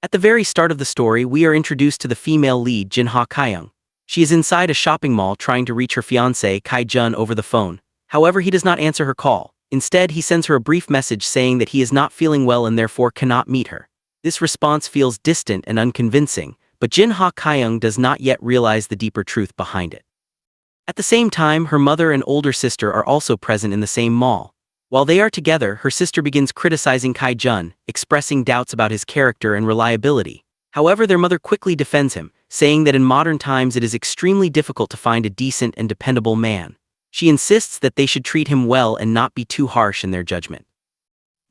At the very start of the story, we are introduced to the female lead, Jinha Kyung. She is inside a shopping mall trying to reach her fiancé, Kai-jun, over the phone. However, he does not answer her call. Instead, he sends her a brief message saying that he is not feeling well and therefore cannot meet her. This response feels distant and unconvincing, but Jinha Kyung does not yet realize the deeper truth behind it. At the same time, her mother and older sister are also present in the same mall. While they are together, her sister begins criticizing Kai-jun, expressing doubts about his character and reliability. However, their mother quickly defends him, saying that in modern times it is extremely difficult to find a decent and dependable man. She insists that they should treat him well and not be too harsh in their judgment.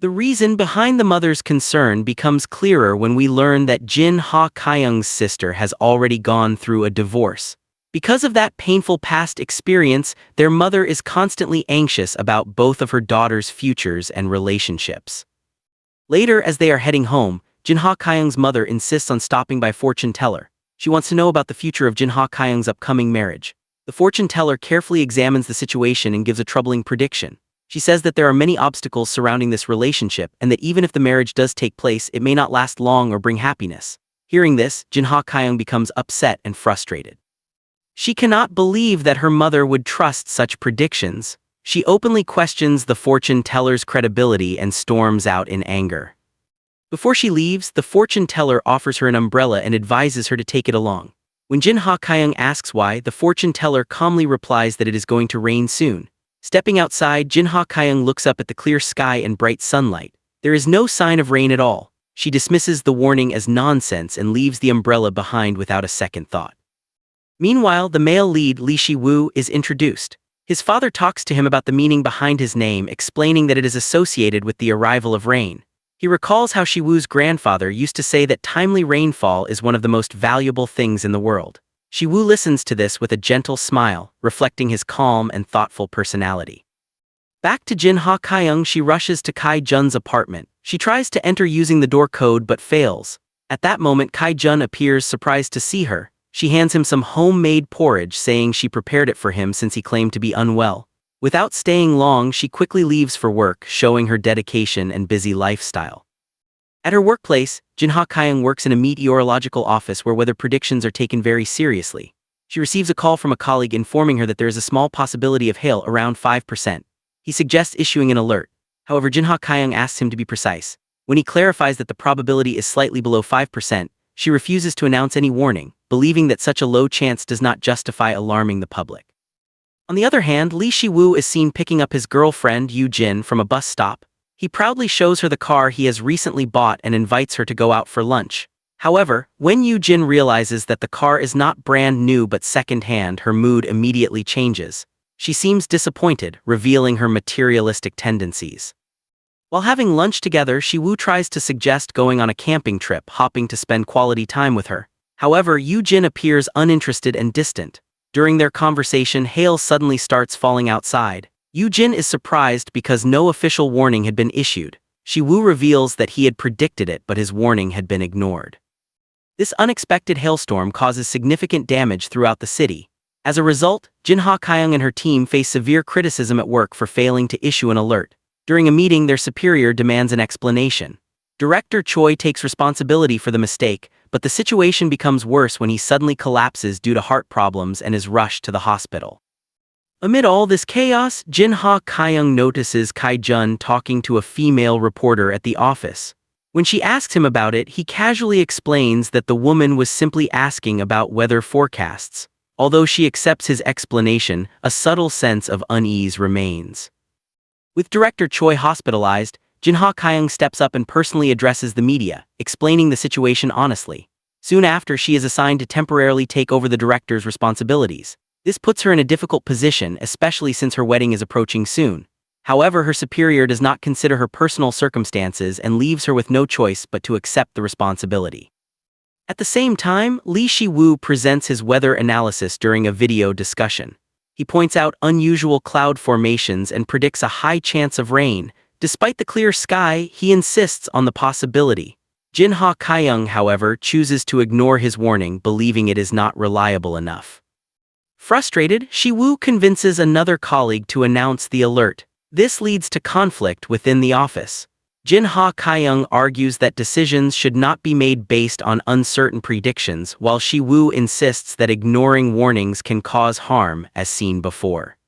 The reason behind the mother's concern becomes clearer when we learn that Jinha Kyung's sister has already gone through a divorce. Because of that painful past experience, their mother is constantly anxious about both of her daughters' futures and relationships. Later, as they are heading home, Jinha Kyung's mother insists on stopping by fortune teller. She wants to know about the future of Jinha Kyung's upcoming marriage. The fortune teller carefully examines the situation and gives a troubling prediction. She says that there are many obstacles surrounding this relationship and that even if the marriage does take place, it may not last long or bring happiness. Hearing this, Jinha Kyung becomes upset and frustrated. She cannot believe that her mother would trust such predictions. She openly questions the fortune teller's credibility and storms out in anger. Before she leaves, the fortune teller offers her an umbrella and advises her to take it along. When Jinha Kyung asks why, the fortune teller calmly replies that it is going to rain soon. Stepping outside, Jinha Kyung looks up at the clear sky and bright sunlight. There is no sign of rain at all. She dismisses the warning as nonsense and leaves the umbrella behind without a second thought. Meanwhile, the male lead, Lee Si-woo, is introduced. His father talks to him about the meaning behind his name, explaining that it is associated with the arrival of rain. He recalls how Si-woo's grandfather used to say that timely rainfall is one of the most valuable things in the world. Si-woo listens to this with a gentle smile, reflecting his calm and thoughtful personality. Back to Jinha Kyung, she rushes to Kai-jun's apartment. She tries to enter using the door code but fails. At that moment, Kai-jun appears, surprised to see her. She hands him some homemade porridge, saying she prepared it for him since he claimed to be unwell. Without staying long, she quickly leaves for work, showing her dedication and busy lifestyle. At her workplace, Jinha Kyung works in a meteorological office where weather predictions are taken very seriously. She receives a call from a colleague informing her that there is a small possibility of hail, around 5%. He suggests issuing an alert. However, Jinha Kyung asks him to be precise. When he clarifies that the probability is slightly below 5%, she refuses to announce any warning, believing that such a low chance does not justify alarming the public. On the other hand, Lee Si-woo is seen picking up his girlfriend, Yoo-jin, from a bus stop. He proudly shows her the car he has recently bought and invites her to go out for lunch. However, when Yoo-jin realizes that the car is not brand new but second-hand, her mood immediately changes. She seems disappointed, revealing her materialistic tendencies. While having lunch together, Si-woo tries to suggest going on a camping trip, hoping to spend quality time with her. However, Yoo-jin appears uninterested and distant. During their conversation, hail suddenly starts falling outside. Yoo-jin is surprised because no official warning had been issued. Si-woo reveals that he had predicted it, but his warning had been ignored. This unexpected hailstorm causes significant damage throughout the city. As a result, Jinha Kyung and her team face severe criticism at work for failing to issue an alert. During a meeting, their superior demands an explanation. Director Choi takes responsibility for the mistake, but the situation becomes worse when he suddenly collapses due to heart problems and is rushed to the hospital. Amid all this chaos, Jinha Kyung notices Kai-jun talking to a female reporter at the office. When she asks him about it, he casually explains that the woman was simply asking about weather forecasts. Although she accepts his explanation, a subtle sense of unease remains. With Director Choi hospitalized, Jinha Kyung steps up and personally addresses the media, explaining the situation honestly. Soon after, she is assigned to temporarily take over the director's responsibilities. This puts her in a difficult position, especially since her wedding is approaching soon. However, her superior does not consider her personal circumstances and leaves her with no choice but to accept the responsibility. At the same time, Lee Si-woo presents his weather analysis during a video discussion. He points out unusual cloud formations and predicts a high chance of rain. Despite the clear sky, he insists on the possibility. Jinha Kyung, however, chooses to ignore his warning, believing it is not reliable enough. Frustrated, Si-woo convinces another colleague to announce the alert. This leads to conflict within the office. Jin Ha Kyung argues that decisions should not be made based on uncertain predictions, while Shi-woo insists that ignoring warnings can cause harm, as seen before.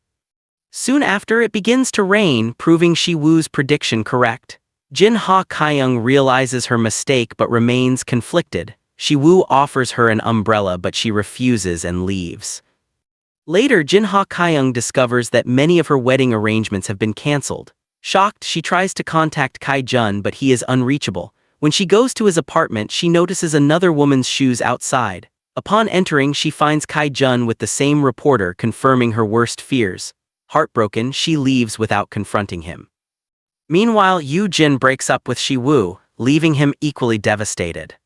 Soon after, it begins to rain, proving Shi-woo's prediction correct. Jin Ha Kyung realizes her mistake but remains conflicted. Shi-woo offers her an umbrella but she refuses and leaves. Later, Jin Ha Kyung discovers that many of her wedding arrangements have been cancelled. Shocked, she tries to contact Kai-jun but he is unreachable. When she goes to his apartment, she notices another woman's shoes outside. Upon entering, she finds Kai-jun with the same reporter, confirming her worst fears. Heartbroken, she leaves without confronting him. Meanwhile, Yoo-jin breaks up with Shi-woo, leaving him equally devastated.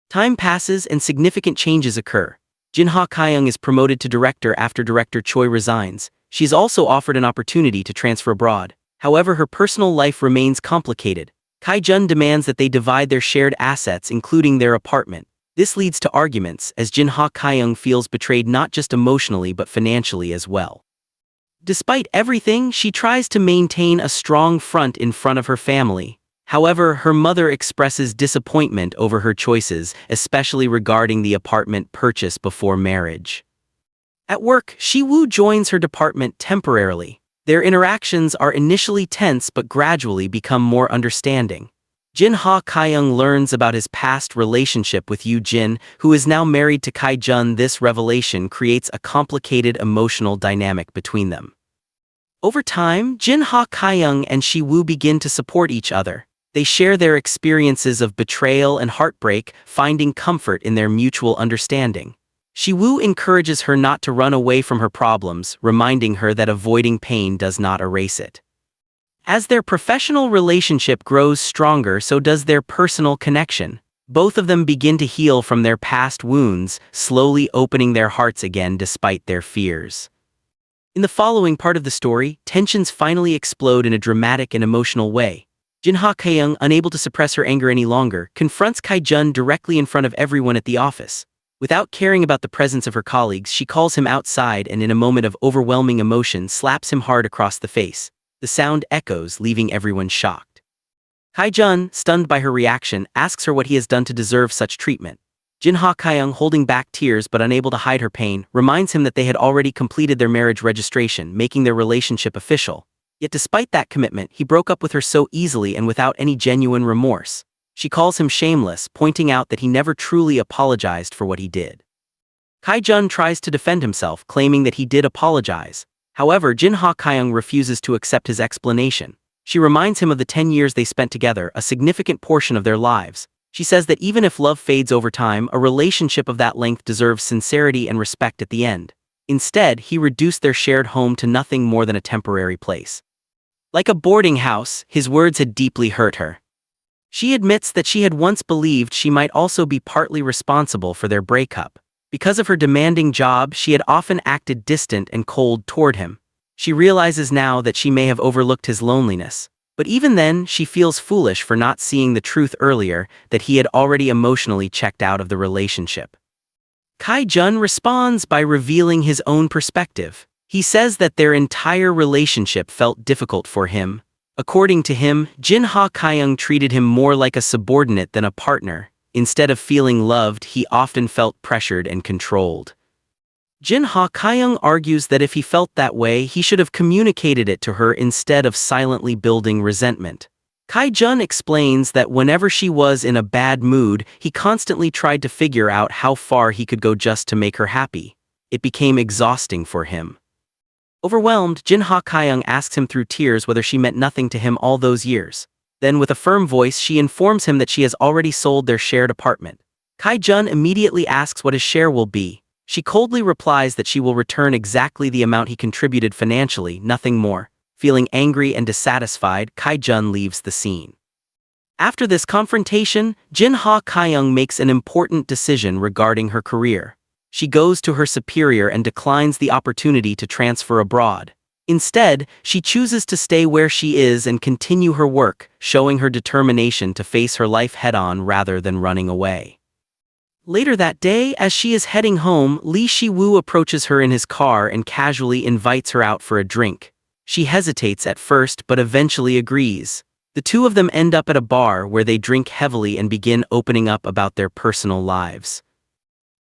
Time passes and significant changes occur. Jin Ha Kyung is promoted to director after director Choi resigns. She is also offered an opportunity to transfer abroad. However, her personal life remains complicated. Kai-jun demands that they divide their shared assets, including their apartment. This leads to arguments, as Jin Ha Kyung feels betrayed not just emotionally but financially as well. Despite everything, she tries to maintain a strong front in front of her family. However, her mother expresses disappointment over her choices, especially regarding the apartment purchase before marriage. At work, Shi-woo joins her department temporarily. Their interactions are initially tense but gradually become more understanding. Jin Ha Kyung learns about his past relationship with Yoo-jin, who is now married to Kai-jun. This revelation creates a complicated emotional dynamic between them. Over time, Jin Ha Kyung and Shi-woo begin to support each other. They share their experiences of betrayal and heartbreak, finding comfort in their mutual understanding. Shi-woo encourages her not to run away from her problems, reminding her that avoiding pain does not erase it. As their professional relationship grows stronger, so does their personal connection. Both of them begin to heal from their past wounds, slowly opening their hearts again despite their fears. In the following part of the story, tensions finally explode in a dramatic and emotional way. Jin Ha Kyung, unable to suppress her anger any longer, confronts Kai-jun directly in front of everyone at the office. Without caring about the presence of her colleagues, she calls him outside and in a moment of overwhelming emotion slaps him hard across the face. The sound echoes, leaving everyone shocked. Kai-jun, stunned by her reaction, asks her what he has done to deserve such treatment. Jin Ha Kyung, holding back tears but unable to hide her pain, reminds him that they had already completed their marriage registration, making their relationship official. Yet despite that commitment, he broke up with her so easily and without any genuine remorse. She calls him shameless, pointing out that he never truly apologized for what he did. Kai-jun tries to defend himself, claiming that he did apologize. However, Jin Ha Kyung refuses to accept his explanation. She reminds him of the 10 years they spent together, a significant portion of their lives. She says that even if love fades over time, a relationship of that length deserves sincerity and respect at the end. Instead, he reduced their shared home to nothing more than a temporary place. Like a boarding house, his words had deeply hurt her. She admits that she had once believed she might also be partly responsible for their breakup. Because of her demanding job, she had often acted distant and cold toward him. She realizes now that she may have overlooked his loneliness. But even then, she feels foolish for not seeing the truth earlier, that he had already emotionally checked out of the relationship. Kai-jun responds by revealing his own perspective. He says that their entire relationship felt difficult for him. According to him, Jin Ha Kyung treated him more like a subordinate than a partner. Instead of feeling loved, he often felt pressured and controlled. Jin Ha Kyung argues that if he felt that way, he should have communicated it to her instead of silently building resentment. Kai-jun explains that whenever she was in a bad mood, he constantly tried to figure out how far he could go just to make her happy. It became exhausting for him. Overwhelmed, Jin Ha Kyung asks him through tears whether she meant nothing to him all those years. Then with a firm voice, she informs him that she has already sold their shared apartment. Kai-jun immediately asks what his share will be. She coldly replies that she will return exactly the amount he contributed financially, nothing more. Feeling angry and dissatisfied, Kai-jun leaves the scene. After this confrontation, Jin Ha Kyung makes an important decision regarding her career. She goes to her superior and declines the opportunity to transfer abroad. Instead, she chooses to stay where she is and continue her work, showing her determination to face her life head-on rather than running away. Later that day, as she is heading home, Lee Shi-woo approaches her in his car and casually invites her out for a drink. She hesitates at first but eventually agrees. The two of them end up at a bar where they drink heavily and begin opening up about their personal lives.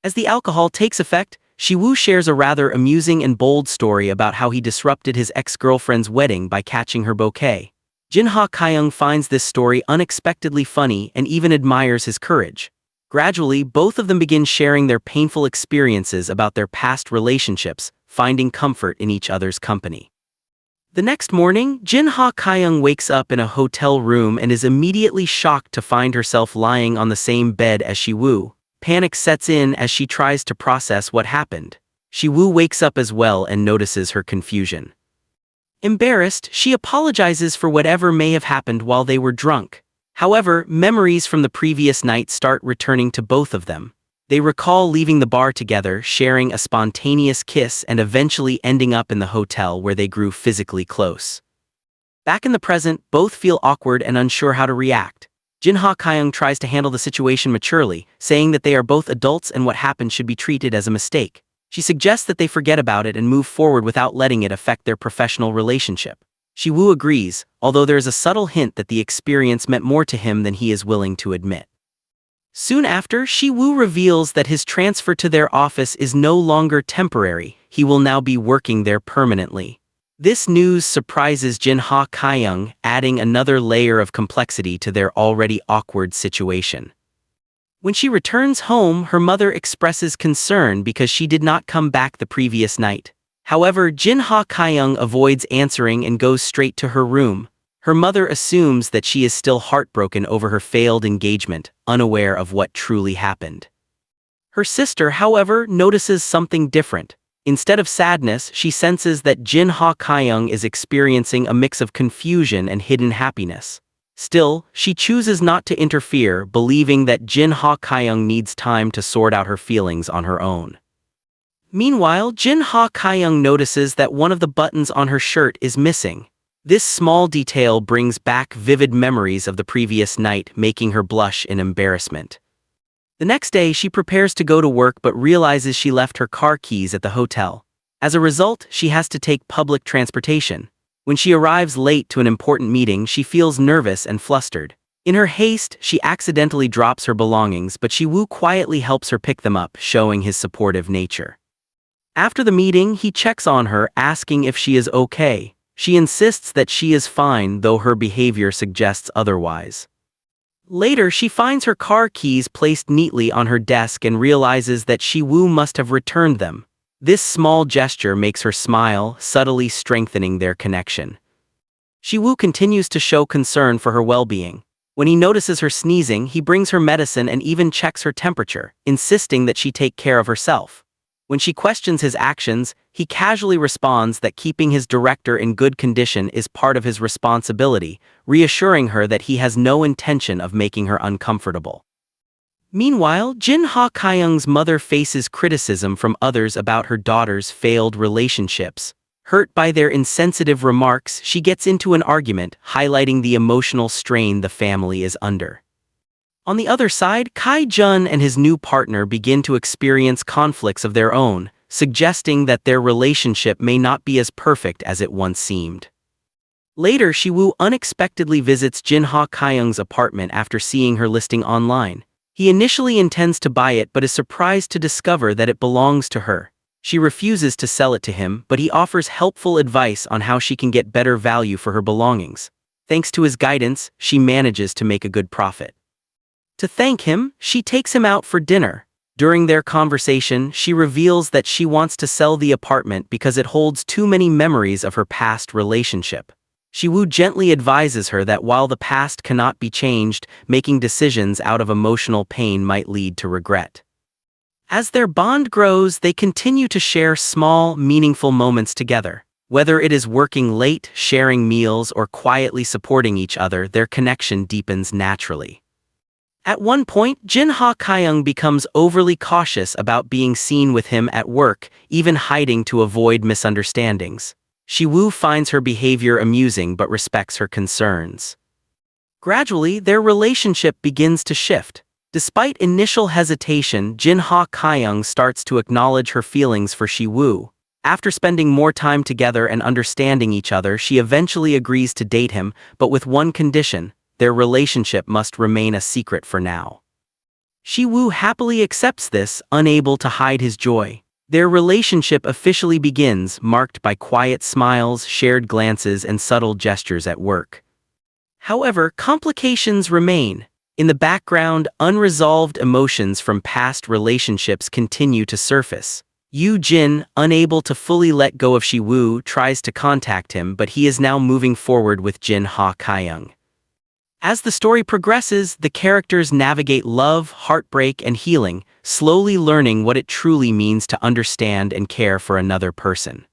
As the alcohol takes effect, Siwoo shares a rather amusing and bold story about how he disrupted his ex-girlfriend's wedding by catching her bouquet. Jinha Kyung finds this story unexpectedly funny and even admires his courage. Gradually, both of them begin sharing their painful experiences about their past relationships, finding comfort in each other's company. The next morning, Jinha Kyung wakes up in a hotel room and is immediately shocked to find herself lying on the same bed as Siwoo. Panic sets in as she tries to process what happened. Siwoo wakes up as well and notices her confusion. Embarrassed, she apologizes for whatever may have happened while they were drunk. However, memories from the previous night start returning to both of them. They recall leaving the bar together, sharing a spontaneous kiss, and eventually ending up in the hotel where they grew physically close. Back in the present, both feel awkward and unsure how to react. Jinha Kyung tries to handle the situation maturely, saying that they are both adults and what happened should be treated as a mistake. She suggests that they forget about it and move forward without letting it affect their professional relationship. Siwoo agrees, although there is a subtle hint that the experience meant more to him than he is willing to admit. Soon after, Siwoo reveals that his transfer to their office is no longer temporary, he will now be working there permanently. This news surprises Jinha Kyung, adding another layer of complexity to their already awkward situation. When she returns home, her mother expresses concern because she did not come back the previous night. However, Jinha Kyung avoids answering and goes straight to her room. Her mother assumes that she is still heartbroken over her failed engagement, unaware of what truly happened. Her sister, however, notices something different. Instead of sadness, she senses that Jinha Kyung is experiencing a mix of confusion and hidden happiness. Still, she chooses not to interfere, believing that Jinha Kyung needs time to sort out her feelings on her own. Meanwhile, Jinha Kyung notices that one of the buttons on her shirt is missing. This small detail brings back vivid memories of the previous night, making her blush in embarrassment. The next day, she prepares to go to work but realizes she left her car keys at the hotel. As a result, she has to take public transportation. When she arrives late to an important meeting, she feels nervous and flustered. In her haste, she accidentally drops her belongings, but Siwoo quietly helps her pick them up, showing his supportive nature. After the meeting, he checks on her, asking if she is okay. She insists that she is fine, though her behavior suggests otherwise. Later, she finds her car keys placed neatly on her desk and realizes that Siwoo must have returned them. This small gesture makes her smile, subtly strengthening their connection. Siwoo continues to show concern for her well-being. When he notices her sneezing, he brings her medicine and even checks her temperature, insisting that she take care of herself. When she questions his actions, he casually responds that keeping his director in good condition is part of his responsibility, reassuring her that he has no intention of making her uncomfortable. Meanwhile, Jinha Kyung's mother faces criticism from others about her daughter's failed relationships. Hurt by their insensitive remarks, she gets into an argument, highlighting the emotional strain the family is under. On the other side, Kai-jun and his new partner begin to experience conflicts of their own, suggesting that their relationship may not be as perfect as it once seemed. Later, Siwoo unexpectedly visits Jinha Kyung's apartment after seeing her listing online. He initially intends to buy it but is surprised to discover that it belongs to her. She refuses to sell it to him, but he offers helpful advice on how she can get better value for her belongings. Thanks to his guidance, she manages to make a good profit. To thank him, she takes him out for dinner. During their conversation, she reveals that she wants to sell the apartment because it holds too many memories of her past relationship. Siwoo gently advises her that while the past cannot be changed, making decisions out of emotional pain might lead to regret. As their bond grows, they continue to share small, meaningful moments together. Whether it is working late, sharing meals, or quietly supporting each other, their connection deepens naturally. At one point, Jinha Kyung becomes overly cautious about being seen with him at work, even hiding to avoid misunderstandings. Siwoo finds her behavior amusing but respects her concerns. Gradually, their relationship begins to shift. Despite initial hesitation, Jinha Kyung starts to acknowledge her feelings for Siwoo. After spending more time together and understanding each other, she eventually agrees to date him, but with one condition: their relationship must remain a secret for now. Shi-woo happily accepts this, unable to hide his joy. Their relationship officially begins, marked by quiet smiles, shared glances, and subtle gestures at work. However, complications remain. In the background, unresolved emotions from past relationships continue to surface. Yoo-jin, unable to fully let go of Shi-woo, tries to contact him, but he is now moving forward with Jin-ha Kyung. As the story progresses, the characters navigate love, heartbreak, and healing, slowly learning what it truly means to understand and care for another person.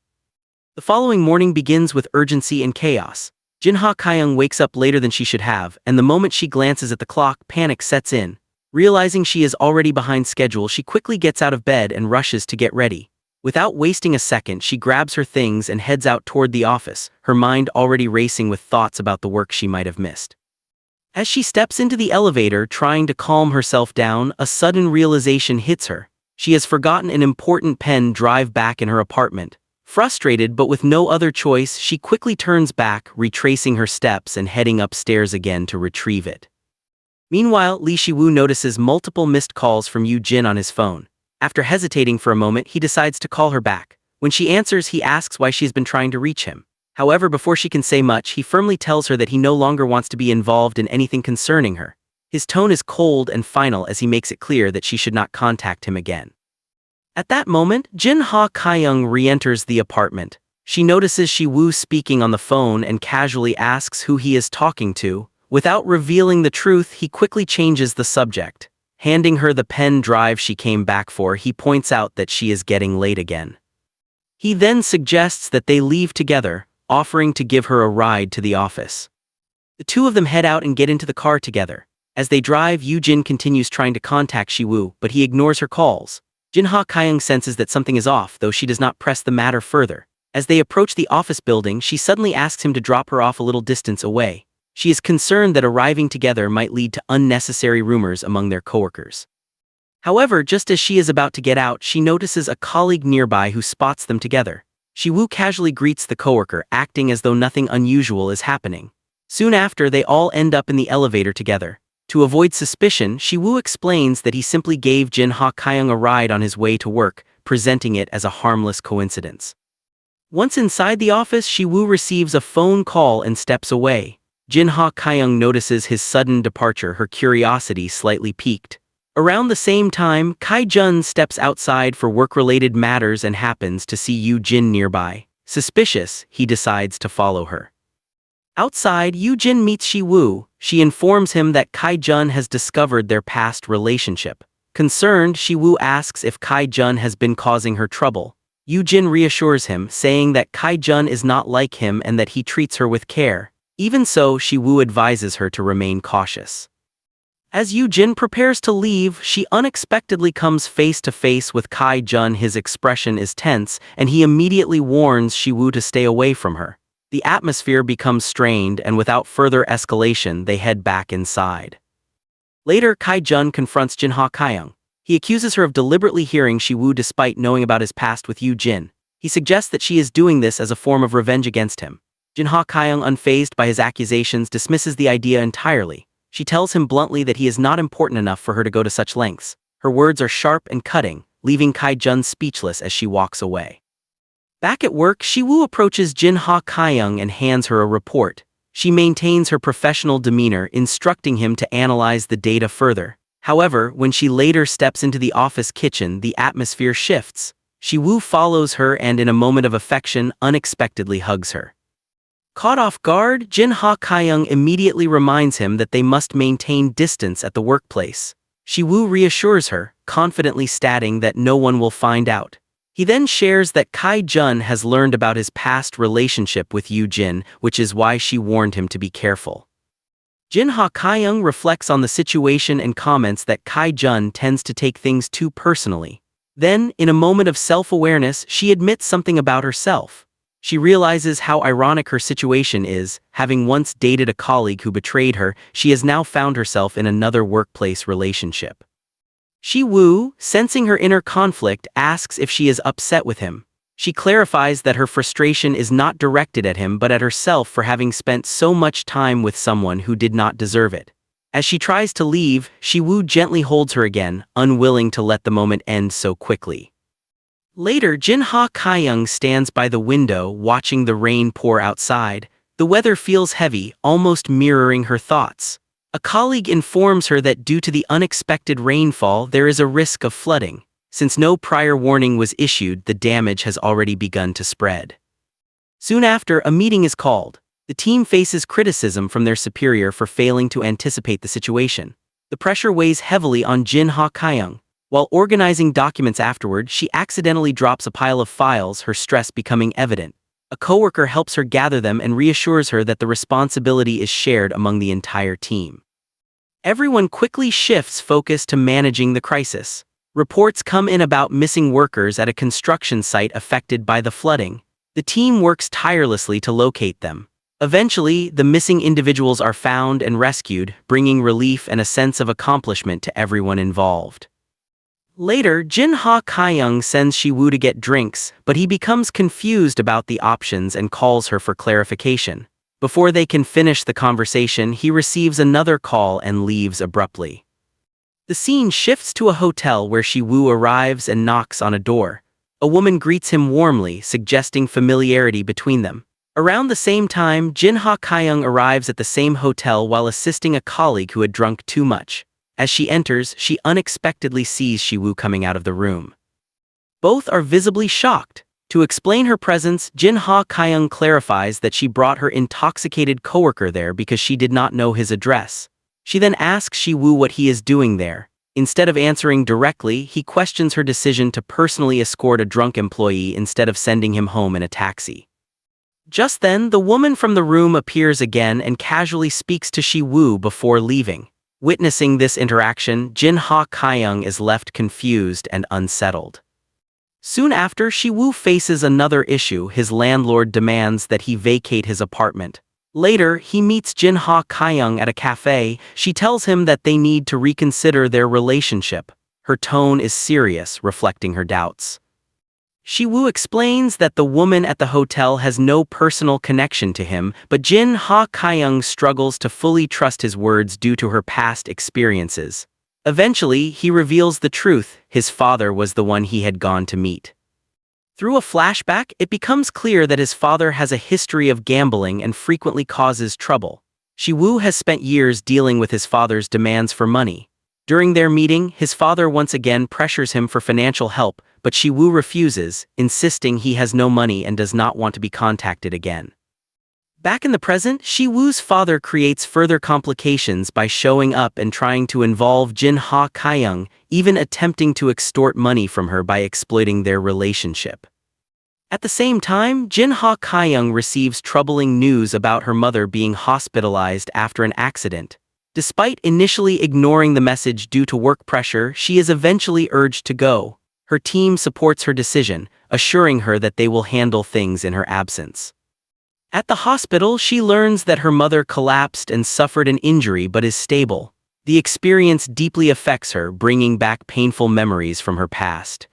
The following morning begins with urgency and chaos. Jin-ha Kyung wakes up later than she should have, and the moment she glances at the clock, panic sets in. Realizing she is already behind schedule, she quickly gets out of bed and rushes to get ready. Without wasting a second, she grabs her things and heads out toward the office, her mind already racing with thoughts about the work she might have missed. As she steps into the elevator, trying to calm herself down, a sudden realization hits her. She has forgotten an important pen drive back in her apartment. Frustrated but with no other choice, she quickly turns back, retracing her steps and heading upstairs again to retrieve it. Meanwhile, Lee Shi-woo notices multiple missed calls from Yoo-jin on his phone. After hesitating for a moment, he decides to call her back. When she answers, he asks why she's been trying to reach him. However, before she can say much, he firmly tells her that he no longer wants to be involved in anything concerning her. His tone is cold and final as he makes it clear that she should not contact him again. At that moment, Jin-ha Kyung re-enters the apartment. She notices Shi-woo speaking on the phone and casually asks who he is talking to. Without revealing the truth, he quickly changes the subject. Handing her the pen drive she came back for, he points out that she is getting late again. He then suggests that they leave together, offering to give her a ride to the office. The two of them head out and get into the car together. As they drive, Yoo-jin continues trying to contact Shi-woo, but he ignores her calls. Jin-ha Kyung senses that something is off, though she does not press the matter further. As they approach the office building, she suddenly asks him to drop her off a little distance away. She is concerned that arriving together might lead to unnecessary rumors among their coworkers. However, just as she is about to get out, she notices a colleague nearby who spots them together. Shi-woo casually greets the coworker, acting as though nothing unusual is happening. Soon after, they all end up in the elevator together. To avoid suspicion, Shi-woo explains that he simply gave Jin-ha Kyung a ride on his way to work, presenting it as a harmless coincidence. Once inside the office, Shi-woo receives a phone call and steps away. Jin-ha Kyung notices his sudden departure, her curiosity slightly piqued. Around the same time, Kai-jun steps outside for work-related matters and happens to see Yoo-jin nearby. Suspicious, he decides to follow her. Outside, Yoo-jin meets Shi-woo. She informs him that Kai-jun has discovered their past relationship. Concerned, Shi-woo asks if Kai-jun has been causing her trouble. Yoo-jin reassures him, saying that Kai-jun is not like him and that he treats her with care. Even so, Shi-woo advises her to remain cautious. As Yoo-jin prepares to leave, she unexpectedly comes face to face with Kai-jun. His expression is tense, and he immediately warns Shi-woo to stay away from her. The atmosphere becomes strained, and without further escalation, they head back inside. Later, Kai-jun confronts Jin-ha Kyung. He accuses her of deliberately hearing Shi-woo despite knowing about his past with Yoo-jin. He suggests that she is doing this as a form of revenge against him. Jin-ha Kyung, unfazed by his accusations, dismisses the idea entirely. She tells him bluntly that he is not important enough for her to go to such lengths. Her words are sharp and cutting, leaving Kai-jun speechless as she walks away. Back at work, Shi-woo approaches Jin-ha Kyung and hands her a report. She maintains her professional demeanor, instructing him to analyze the data further. However, when she later steps into the office kitchen, the atmosphere shifts. Shi-woo follows her and, in a moment of affection, unexpectedly hugs her. Caught off guard, Jin-ha Kyung immediately reminds him that they must maintain distance at the workplace. Shi-woo reassures her, confidently stating that no one will find out. He then shares that Kai-jun has learned about his past relationship with Yoo-jin, which is why she warned him to be careful. Jin-ha Kyung reflects on the situation and comments that Kai-jun tends to take things too personally. Then, in a moment of self-awareness, she admits something about herself. She realizes how ironic her situation is. Having once dated a colleague who betrayed her, she has now found herself in another workplace relationship. Shi-woo, sensing her inner conflict, asks if she is upset with him. She clarifies that her frustration is not directed at him but at herself for having spent so much time with someone who did not deserve it. As she tries to leave, Siwoo gently holds her again, unwilling to let the moment end so quickly. Later, Jinha Kyung stands by the window watching the rain pour outside. The weather feels heavy, almost mirroring her thoughts. A colleague informs her that due to the unexpected rainfall there is a risk of flooding. Since no prior warning was issued, the damage has already begun to spread. Soon after, a meeting is called. The team faces criticism from their superior for failing to anticipate the situation. The pressure weighs heavily on Jinha Kyung. While organizing documents afterward, she accidentally drops a pile of files, her stress becoming evident. A coworker helps her gather them and reassures her that the responsibility is shared among the entire team. Everyone quickly shifts focus to managing the crisis. Reports come in about missing workers at a construction site affected by the flooding. The team works tirelessly to locate them. Eventually, the missing individuals are found and rescued, bringing relief and a sense of accomplishment to everyone involved. Later, Jinha Kyung sends Siwoo to get drinks, but he becomes confused about the options and calls her for clarification. Before they can finish the conversation, he receives another call and leaves abruptly. The scene shifts to a hotel where Siwoo arrives and knocks on a door. A woman greets him warmly, suggesting familiarity between them. Around the same time, Jinha Kyung arrives at the same hotel while assisting a colleague who had drunk too much. As she enters, she unexpectedly sees Siwoo coming out of the room. Both are visibly shocked. To explain her presence, Jinha Kyung clarifies that she brought her intoxicated coworker there because she did not know his address. She then asks Siwoo what he is doing there. Instead of answering directly, he questions her decision to personally escort a drunk employee instead of sending him home in a taxi. Just then, the woman from the room appears again and casually speaks to Siwoo before leaving. Witnessing this interaction, Jinha Kyung is left confused and unsettled. Soon after, Siwoo faces another issue. His landlord demands that he vacate his apartment. Later, he meets Jinha Kyung at a cafe. She tells him that they need to reconsider their relationship. Her tone is serious, reflecting her doubts. Siwoo explains that the woman at the hotel has no personal connection to him, but Jinha Kyung struggles to fully trust his words due to her past experiences. Eventually, he reveals the truth. His father was the one he had gone to meet. Through a flashback, it becomes clear that his father has a history of gambling and frequently causes trouble. Siwoo has spent years dealing with his father's demands for money. During their meeting, his father once again pressures him for financial help, but Siwoo refuses, insisting he has no money and does not want to be contacted again. Back in the present, Siwoo's father creates further complications by showing up and trying to involve Jinha Kyung, even attempting to extort money from her by exploiting their relationship. At the same time, Jinha Kyung receives troubling news about her mother being hospitalized after an accident. Despite initially ignoring the message due to work pressure, she is eventually urged to go. Her team supports her decision, assuring her that they will handle things in her absence. At the hospital, she learns that her mother collapsed and suffered an injury but is stable. The experience deeply affects her, bringing back painful memories from her past.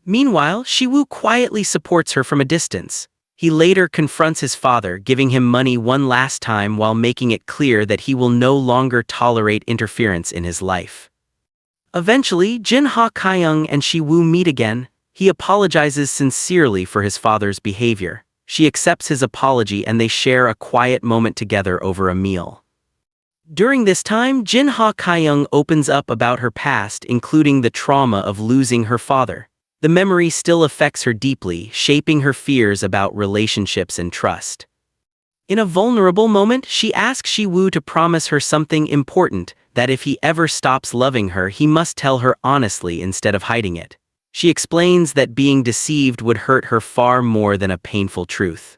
Meanwhile, Siwoo quietly supports her from a distance. He later confronts his father, giving him money one last time while making it clear that he will no longer tolerate interference in his life. Eventually, Jinha Kyung and Siwoo meet again. He apologizes sincerely for his father's behavior. She accepts his apology and they share a quiet moment together over a meal. During this time, Jinha Kyung opens up about her past, including the trauma of losing her father. The memory still affects her deeply, shaping her fears about relationships and trust. In a vulnerable moment, she asks Siwoo to promise her something important, that if he ever stops loving her, he must tell her honestly instead of hiding it. She explains that being deceived would hurt her far more than a painful truth.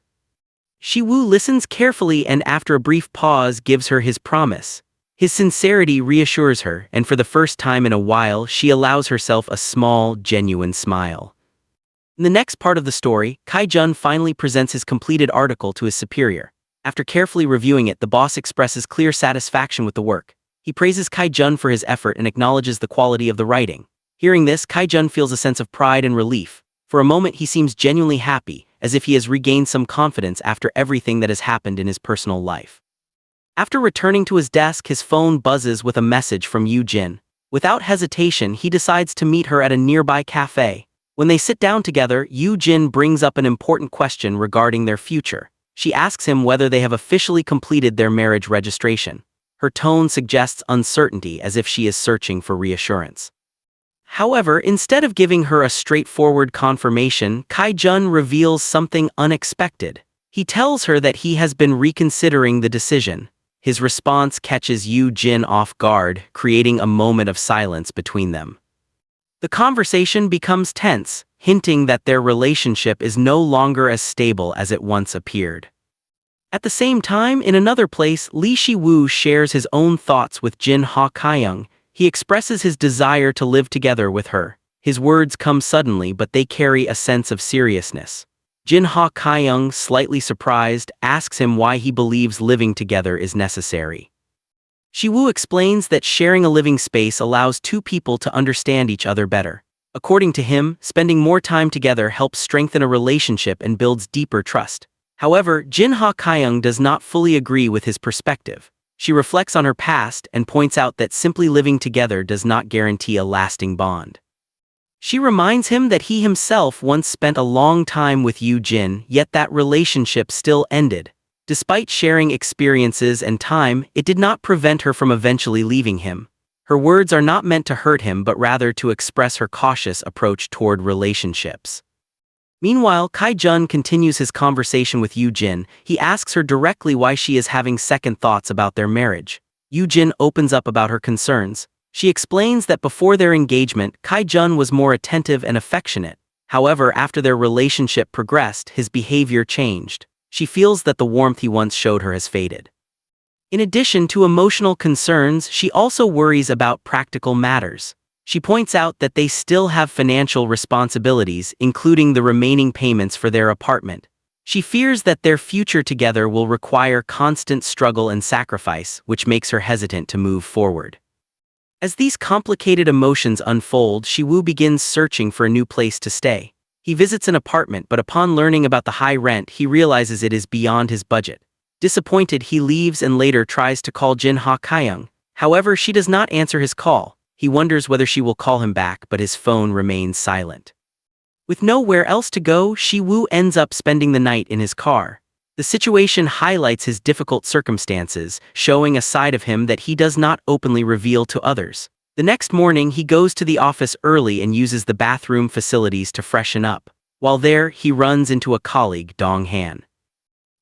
Siwoo listens carefully and after a brief pause gives her his promise. His sincerity reassures her, and for the first time in a while, she allows herself a small, genuine smile. In the next part of the story, Kai-jun finally presents his completed article to his superior. After carefully reviewing it, the boss expresses clear satisfaction with the work. He praises Kai-jun for his effort and acknowledges the quality of the writing. Hearing this, Kai-jun feels a sense of pride and relief. For a moment he seems genuinely happy, as if he has regained some confidence after everything that has happened in his personal life. After returning to his desk, his phone buzzes with a message from Yoo-jin. Without hesitation, he decides to meet her at a nearby cafe. When they sit down together, Yoo-jin brings up an important question regarding their future. She asks him whether they have officially completed their marriage registration. Her tone suggests uncertainty, as if she is searching for reassurance. However, instead of giving her a straightforward confirmation, Kai-jun reveals something unexpected. He tells her that he has been reconsidering the decision. His response catches Yoo-jin off guard, creating a moment of silence between them. The conversation becomes tense, hinting that their relationship is no longer as stable as it once appeared. At the same time, in another place, Lee Si-woo shares his own thoughts with Jin Ha-kyung. He expresses his desire to live together with her. His words come suddenly, but they carry a sense of seriousness. Jin Ha-kyung, slightly surprised, asks him why he believes living together is necessary. Si-woo explains that sharing a living space allows two people to understand each other better. According to him, spending more time together helps strengthen a relationship and builds deeper trust. However, Jin Ha-kyung does not fully agree with his perspective. She reflects on her past and points out that simply living together does not guarantee a lasting bond. She reminds him that he himself once spent a long time with Yoo-jin, yet that relationship still ended. Despite sharing experiences and time, it did not prevent her from eventually leaving him. Her words are not meant to hurt him, but rather to express her cautious approach toward relationships. Meanwhile, Kai-jun continues his conversation with Yoo-jin. He asks her directly why she is having second thoughts about their marriage. Yoo-jin opens up about her concerns. She explains that before their engagement, Kai-jun was more attentive and affectionate. However, after their relationship progressed, his behavior changed. She feels that the warmth he once showed her has faded. In addition to emotional concerns, she also worries about practical matters. She points out that they still have financial responsibilities, including the remaining payments for their apartment. She fears that their future together will require constant struggle and sacrifice, which makes her hesitant to move forward. As these complicated emotions unfold, Si-woo begins searching for a new place to stay. He visits an apartment, but upon learning about the high rent, he realizes it is beyond his budget. Disappointed, he leaves and later tries to call Jin Ha-kyung. However, she does not answer his call. He wonders whether she will call him back, but his phone remains silent. With nowhere else to go, Si-woo ends up spending the night in his car. The situation highlights his difficult circumstances, showing a side of him that he does not openly reveal to others. The next morning, he goes to the office early and uses the bathroom facilities to freshen up. While there, he runs into a colleague, Dong-han.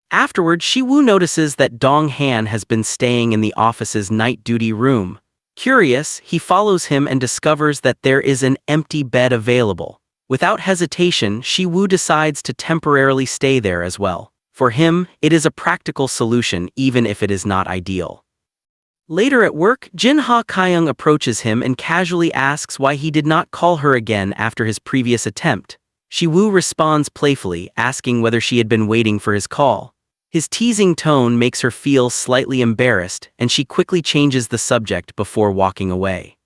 Afterward, Si-woo notices that Dong-han has been staying in the office's night duty room. Curious, he follows him and discovers that there is an empty bed available. Without hesitation, Si-woo decides to temporarily stay there as well. For him, it is a practical solution even if it is not ideal. Later at work, Jin Ha-kyung approaches him and casually asks why he did not call her again after his previous attempt. Si-woo responds playfully, asking whether she had been waiting for his call. His teasing tone makes her feel slightly embarrassed, and she quickly changes the subject before walking away.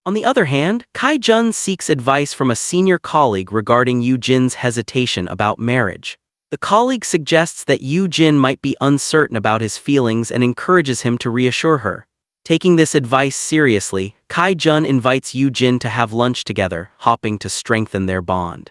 On the other hand, Kai-jun seeks advice from a senior colleague regarding Yoo-jin's hesitation about marriage. The colleague suggests that Yoo-jin might be uncertain about his feelings and encourages him to reassure her. Taking this advice seriously, Kai-jun invites Yoo-jin to have lunch together, hoping to strengthen their bond.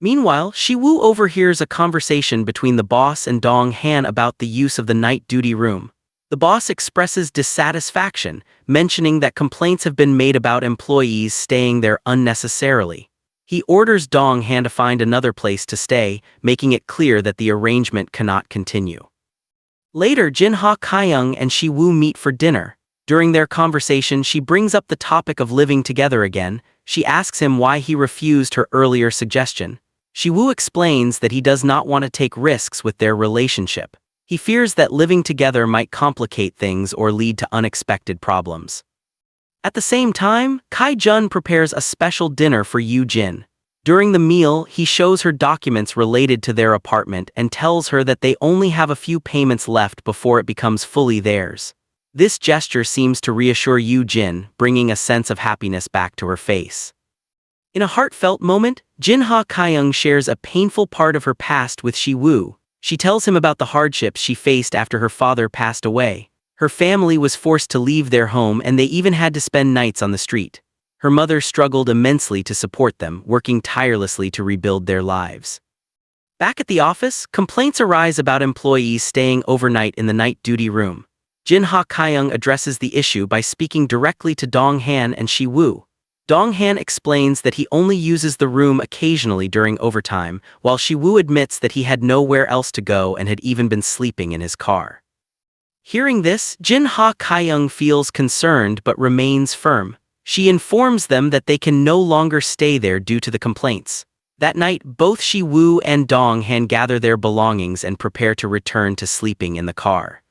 Meanwhile, Si-woo overhears a conversation between the boss and Dong-han about the use of the night duty room. The boss expresses dissatisfaction, mentioning that complaints have been made about employees staying there unnecessarily. He orders Dong-han to find another place to stay, making it clear that the arrangement cannot continue. Later, Jin Ha-kyung and Si-woo meet for dinner. During their conversation, she brings up the topic of living together again. She asks him why he refused her earlier suggestion. Si-woo explains that he does not want to take risks with their relationship. He fears that living together might complicate things or lead to unexpected problems. At the same time, Kai-jun prepares a special dinner for Yoo-jin. During the meal, he shows her documents related to their apartment and tells her that they only have a few payments left before it becomes fully theirs. This gesture seems to reassure Yoo-jin, bringing a sense of happiness back to her face. In a heartfelt moment, Jinha Kyung shares a painful part of her past with Shi-woo. She tells him about the hardships she faced after her father passed away. Her family was forced to leave their home and they even had to spend nights on the street. Her mother struggled immensely to support them, working tirelessly to rebuild their lives. Back at the office, complaints arise about employees staying overnight in the night duty room. Jinha Kyung addresses the issue by speaking directly to Dong-han and Shi-woo. Dong-han explains that he only uses the room occasionally during overtime, while Shi-woo admits that he had nowhere else to go and had even been sleeping in his car. Hearing this, Jinha Kyung feels concerned but remains firm. She informs them that they can no longer stay there due to the complaints. That night, both Shi-woo and Dong-han gather their belongings and prepare to return to sleeping in the car.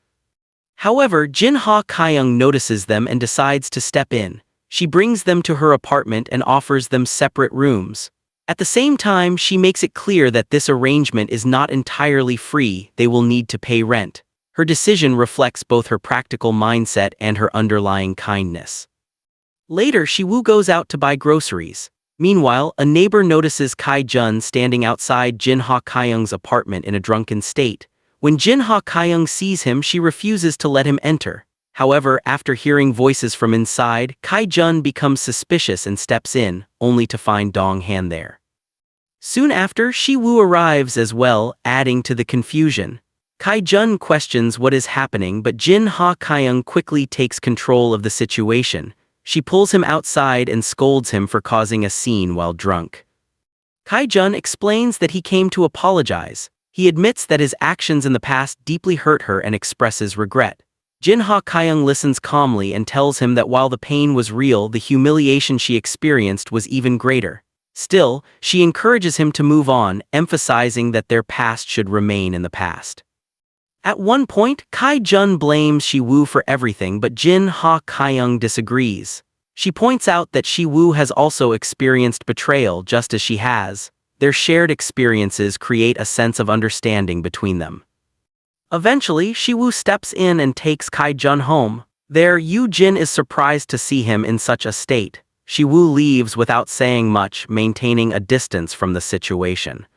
However, Jinha Kyung notices them and decides to step in. She brings them to her apartment and offers them separate rooms. At the same time, she makes it clear that this arrangement is not entirely free, they will need to pay rent. Her decision reflects both her practical mindset and her underlying kindness. Later, Shi-woo goes out to buy groceries. Meanwhile, a neighbor notices Kai-jun standing outside Jinha Kyung's apartment in a drunken state. When Jinha Kyung sees him, she refuses to let him enter. However, after hearing voices from inside, Kai-jun becomes suspicious and steps in, only to find Dong-han there. Soon after, Shi-woo arrives as well, adding to the confusion. Kai-jun questions what is happening, but Jinha Kyung quickly takes control of the situation. She pulls him outside and scolds him for causing a scene while drunk. Kai-jun explains that he came to apologize. He admits that his actions in the past deeply hurt her and expresses regret. Jinha Kyung listens calmly and tells him that while the pain was real, the humiliation she experienced was even greater. Still, she encourages him to move on, emphasizing that their past should remain in the past. At one point, Kai-jun blames Shi-woo for everything, but Jinha Kyung disagrees. She points out that Shi-woo has also experienced betrayal just as she has. Their shared experiences create a sense of understanding between them. Eventually, Shi-woo steps in and takes Kai-jun home. There, Yoo-jin is surprised to see him in such a state. Shi-woo leaves without saying much, maintaining a distance from the situation.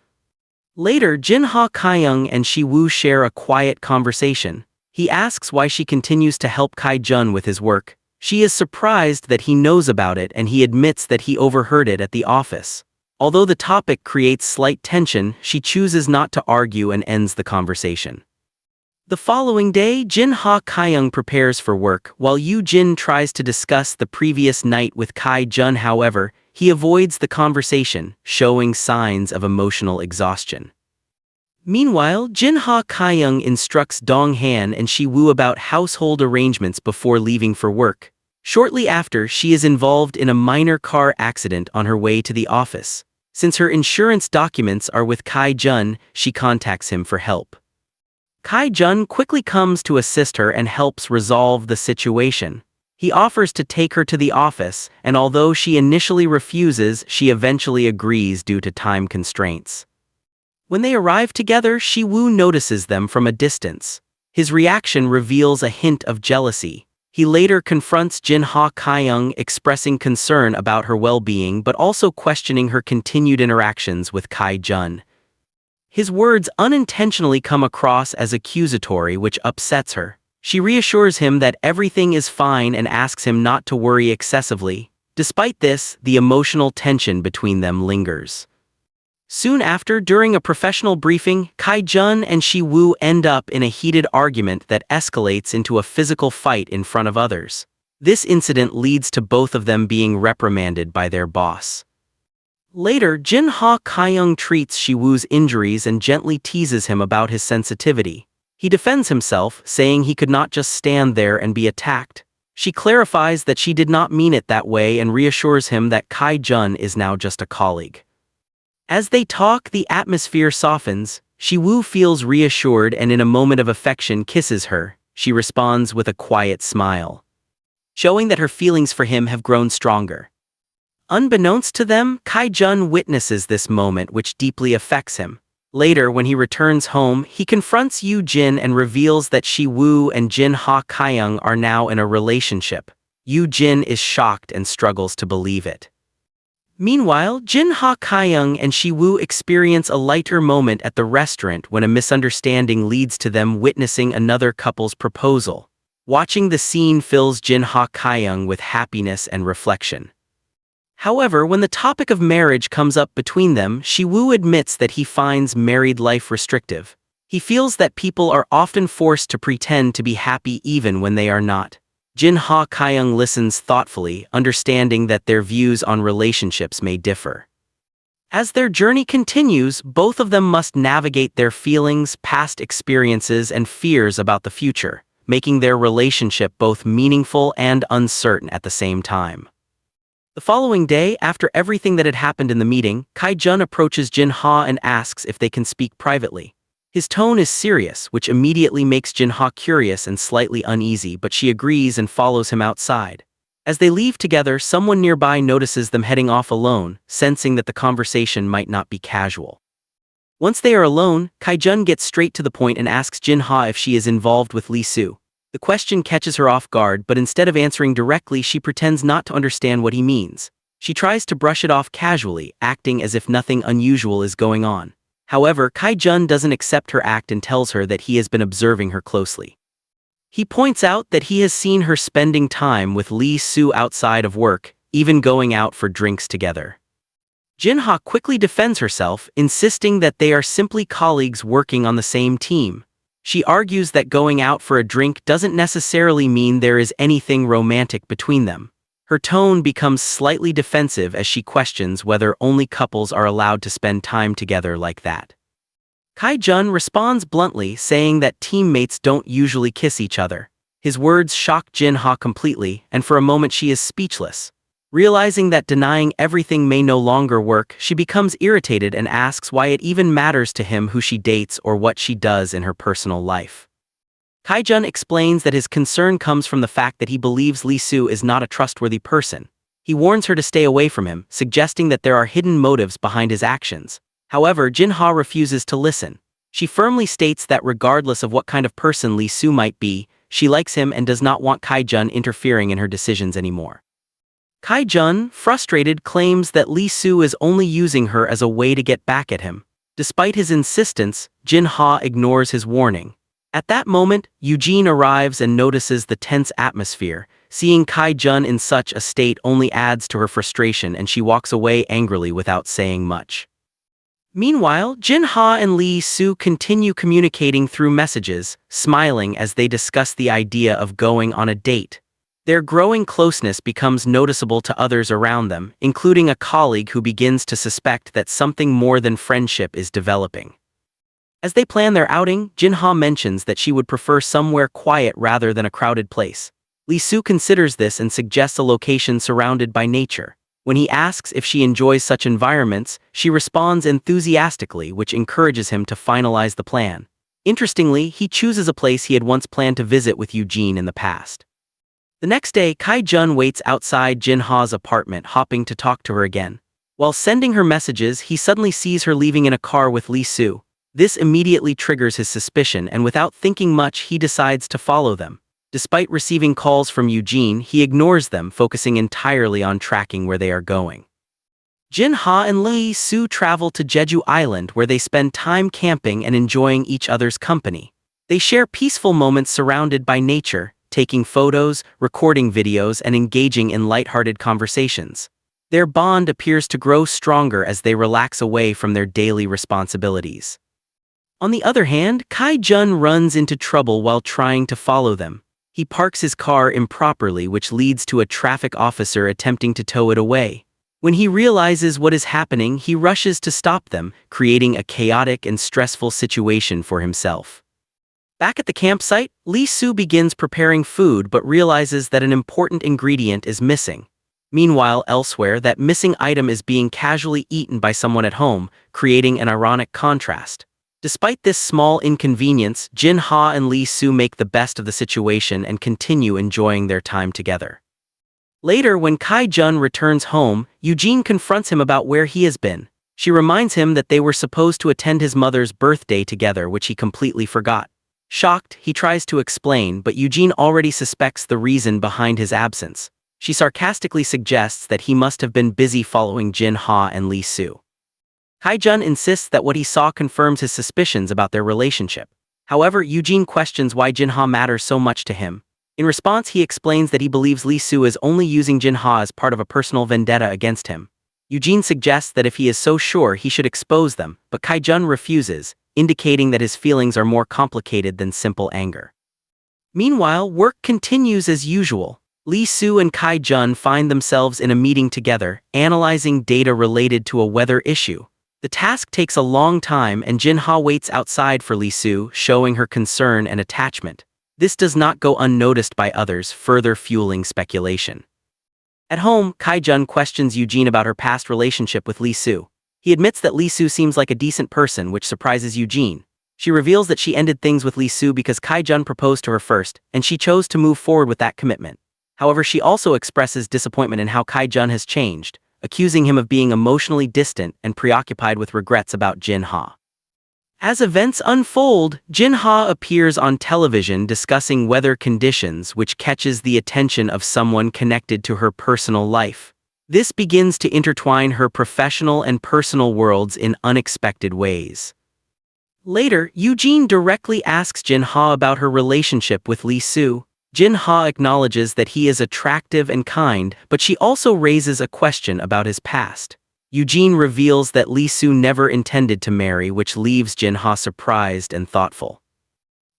Later, Jinha Kyung and Shi-woo share a quiet conversation. He asks why she continues to help Kai-jun with his work. She is surprised that he knows about it and he admits that he overheard it at the office. Although the topic creates slight tension, she chooses not to argue and ends the conversation. The following day, Jinha Kyung prepares for work, while Yoo-jin tries to discuss the previous night with Kai-jun. However, he avoids the conversation, showing signs of emotional exhaustion. Meanwhile, Jinha Kyung instructs Dong-han and Shi-woo about household arrangements before leaving for work. Shortly after, she is involved in a minor car accident on her way to the office. Since her insurance documents are with Kai-jun, she contacts him for help. Kai-jun quickly comes to assist her and helps resolve the situation. He offers to take her to the office, and although she initially refuses, she eventually agrees due to time constraints. When they arrive together, Shi-woo notices them from a distance. His reaction reveals a hint of jealousy. He later confronts Jinha Kyung, expressing concern about her well-being but also questioning her continued interactions with Kai-jun. His words unintentionally come across as accusatory, which upsets her. She reassures him that everything is fine and asks him not to worry excessively. Despite this, the emotional tension between them lingers. Soon after, during a professional briefing, Kai-jun and Shi-woo end up in a heated argument that escalates into a physical fight in front of others. This incident leads to both of them being reprimanded by their boss. Later, Jinha Kyung treats Shi-woo's injuries and gently teases him about his sensitivity. He defends himself, saying he could not just stand there and be attacked. She clarifies that she did not mean it that way and reassures him that Kai-jun is now just a colleague. As they talk, the atmosphere softens. Shi-woo feels reassured and in a moment of affection kisses her. She responds with a quiet smile, showing that her feelings for him have grown stronger. Unbeknownst to them, Kai-jun witnesses this moment, which deeply affects him. Later, when he returns home, he confronts Yoo-jin and reveals that Shi-woo and Jinha Kyung are now in a relationship. Yoo-jin is shocked and struggles to believe it. Meanwhile, Jin Ha Kyung and Shi-woo experience a lighter moment at the restaurant when a misunderstanding leads to them witnessing another couple's proposal. Watching the scene fills Jin Ha Kyung with happiness and reflection. However, when the topic of marriage comes up between them, Shi-woo admits that he finds married life restrictive. He feels that people are often forced to pretend to be happy even when they are not. Jin Ha Kyung listens thoughtfully, understanding that their views on relationships may differ. As their journey continues, both of them must navigate their feelings, past experiences, and fears about the future, making their relationship both meaningful and uncertain at the same time. The following day, after everything that had happened in the meeting, Kai-jun approaches Jin Ha and asks if they can speak privately. His tone is serious, which immediately makes Jin Ha curious and slightly uneasy, but she agrees and follows him outside. As they leave together, someone nearby notices them heading off alone, sensing that the conversation might not be casual. Once they are alone, Kai-jun gets straight to the point and asks Jin Ha if she is involved with Lee-soo. The question catches her off guard, but instead of answering directly, she pretends not to understand what he means. She tries to brush it off casually, acting as if nothing unusual is going on. However, Kai-jun doesn't accept her act and tells her that he has been observing her closely. He points out that he has seen her spending time with Lee-soo outside of work, even going out for drinks together. Jin Ha quickly defends herself, insisting that they are simply colleagues working on the same team. She argues that going out for a drink doesn't necessarily mean there is anything romantic between them. Her tone becomes slightly defensive as she questions whether only couples are allowed to spend time together like that. Kai-jun responds bluntly, saying that teammates don't usually kiss each other. His words shock Jin Ha completely, and for a moment she is speechless. Realizing that denying everything may no longer work, she becomes irritated and asks why it even matters to him who she dates or what she does in her personal life. Kai-jun explains that his concern comes from the fact that he believes Lee-soo is not a trustworthy person. He warns her to stay away from him, suggesting that there are hidden motives behind his actions. However, Jin Ha refuses to listen. She firmly states that regardless of what kind of person Lee-soo might be, she likes him and does not want Kai-jun interfering in her decisions anymore. Kai-jun, frustrated, claims that Lee-soo is only using her as a way to get back at him. Despite his insistence, Jin Ha ignores his warning. At that moment, Eugene arrives and notices the tense atmosphere. Seeing Kai-jun in such a state only adds to her frustration, and she walks away angrily without saying much. Meanwhile, Jin Ha and Lee-soo continue communicating through messages, smiling as they discuss the idea of going on a date. Their growing closeness becomes noticeable to others around them, including a colleague who begins to suspect that something more than friendship is developing. As they plan their outing, Jin Ha mentions that she would prefer somewhere quiet rather than a crowded place. Lee-soo considers this and suggests a location surrounded by nature. When he asks if she enjoys such environments, she responds enthusiastically, which encourages him to finalize the plan. Interestingly, he chooses a place he had once planned to visit with Eugene in the past. The next day, Kai-jun waits outside Jin Ha's apartment, hoping to talk to her again. While sending her messages, he suddenly sees her leaving in a car with Lee-soo. This immediately triggers his suspicion, and without thinking much, he decides to follow them. Despite receiving calls from Eugene, he ignores them, focusing entirely on tracking where they are going. Jin Ha and Lee-soo travel to Jeju Island, where they spend time camping and enjoying each other's company. They share peaceful moments surrounded by nature, taking photos, recording videos, and engaging in lighthearted conversations. Their bond appears to grow stronger as they relax away from their daily responsibilities. On the other hand, Kai-jun runs into trouble while trying to follow them. He parks his car improperly, which leads to a traffic officer attempting to tow it away. When he realizes what is happening, he rushes to stop them, creating a chaotic and stressful situation for himself. Back at the campsite, Lee-soo begins preparing food but realizes that an important ingredient is missing. Meanwhile, elsewhere, that missing item is being casually eaten by someone at home, creating an ironic contrast. Despite this small inconvenience, Jin Ha and Lee-soo make the best of the situation and continue enjoying their time together. Later, when Kai-jun returns home, Eugene confronts him about where he has been. She reminds him that they were supposed to attend his mother's birthday together, which he completely forgot. Shocked, he tries to explain, but Eugene already suspects the reason behind his absence. She sarcastically suggests that he must have been busy following Jin-ha and Lee-soo. Kai-jun insists that what he saw confirms his suspicions about their relationship. However, Eugene questions why Jin-ha matters so much to him. In response, he explains that he believes Lee-soo is only using Jin-ha as part of a personal vendetta against him. Eugene suggests that if he is so sure, he should expose them, but Kai-jun refuses, indicating that his feelings are more complicated than simple anger. Meanwhile, work continues as usual. Lee-soo and Kai-jun find themselves in a meeting together, analyzing data related to a weather issue. The task takes a long time and Jin-ha waits outside for Lee-soo, showing her concern and attachment. This does not go unnoticed by others, further fueling speculation. At home, Kai-jun questions Eugene about her past relationship with Lee-soo. He admits that Lee-soo seems like a decent person, which surprises Eugene. She reveals that she ended things with Lee-soo because Kai-jun proposed to her first, and she chose to move forward with that commitment. However, she also expresses disappointment in how Kai-jun has changed, accusing him of being emotionally distant and preoccupied with regrets about Jin-ha. As events unfold, Jin-ha appears on television discussing weather conditions, which catches the attention of someone connected to her personal life. This begins to intertwine her professional and personal worlds in unexpected ways. Later, Eugene directly asks Jin-ha about her relationship with Lee-soo. Jin-ha acknowledges that he is attractive and kind, but she also raises a question about his past. Eugene reveals that Lee-soo never intended to marry, which leaves Jin-ha surprised and thoughtful.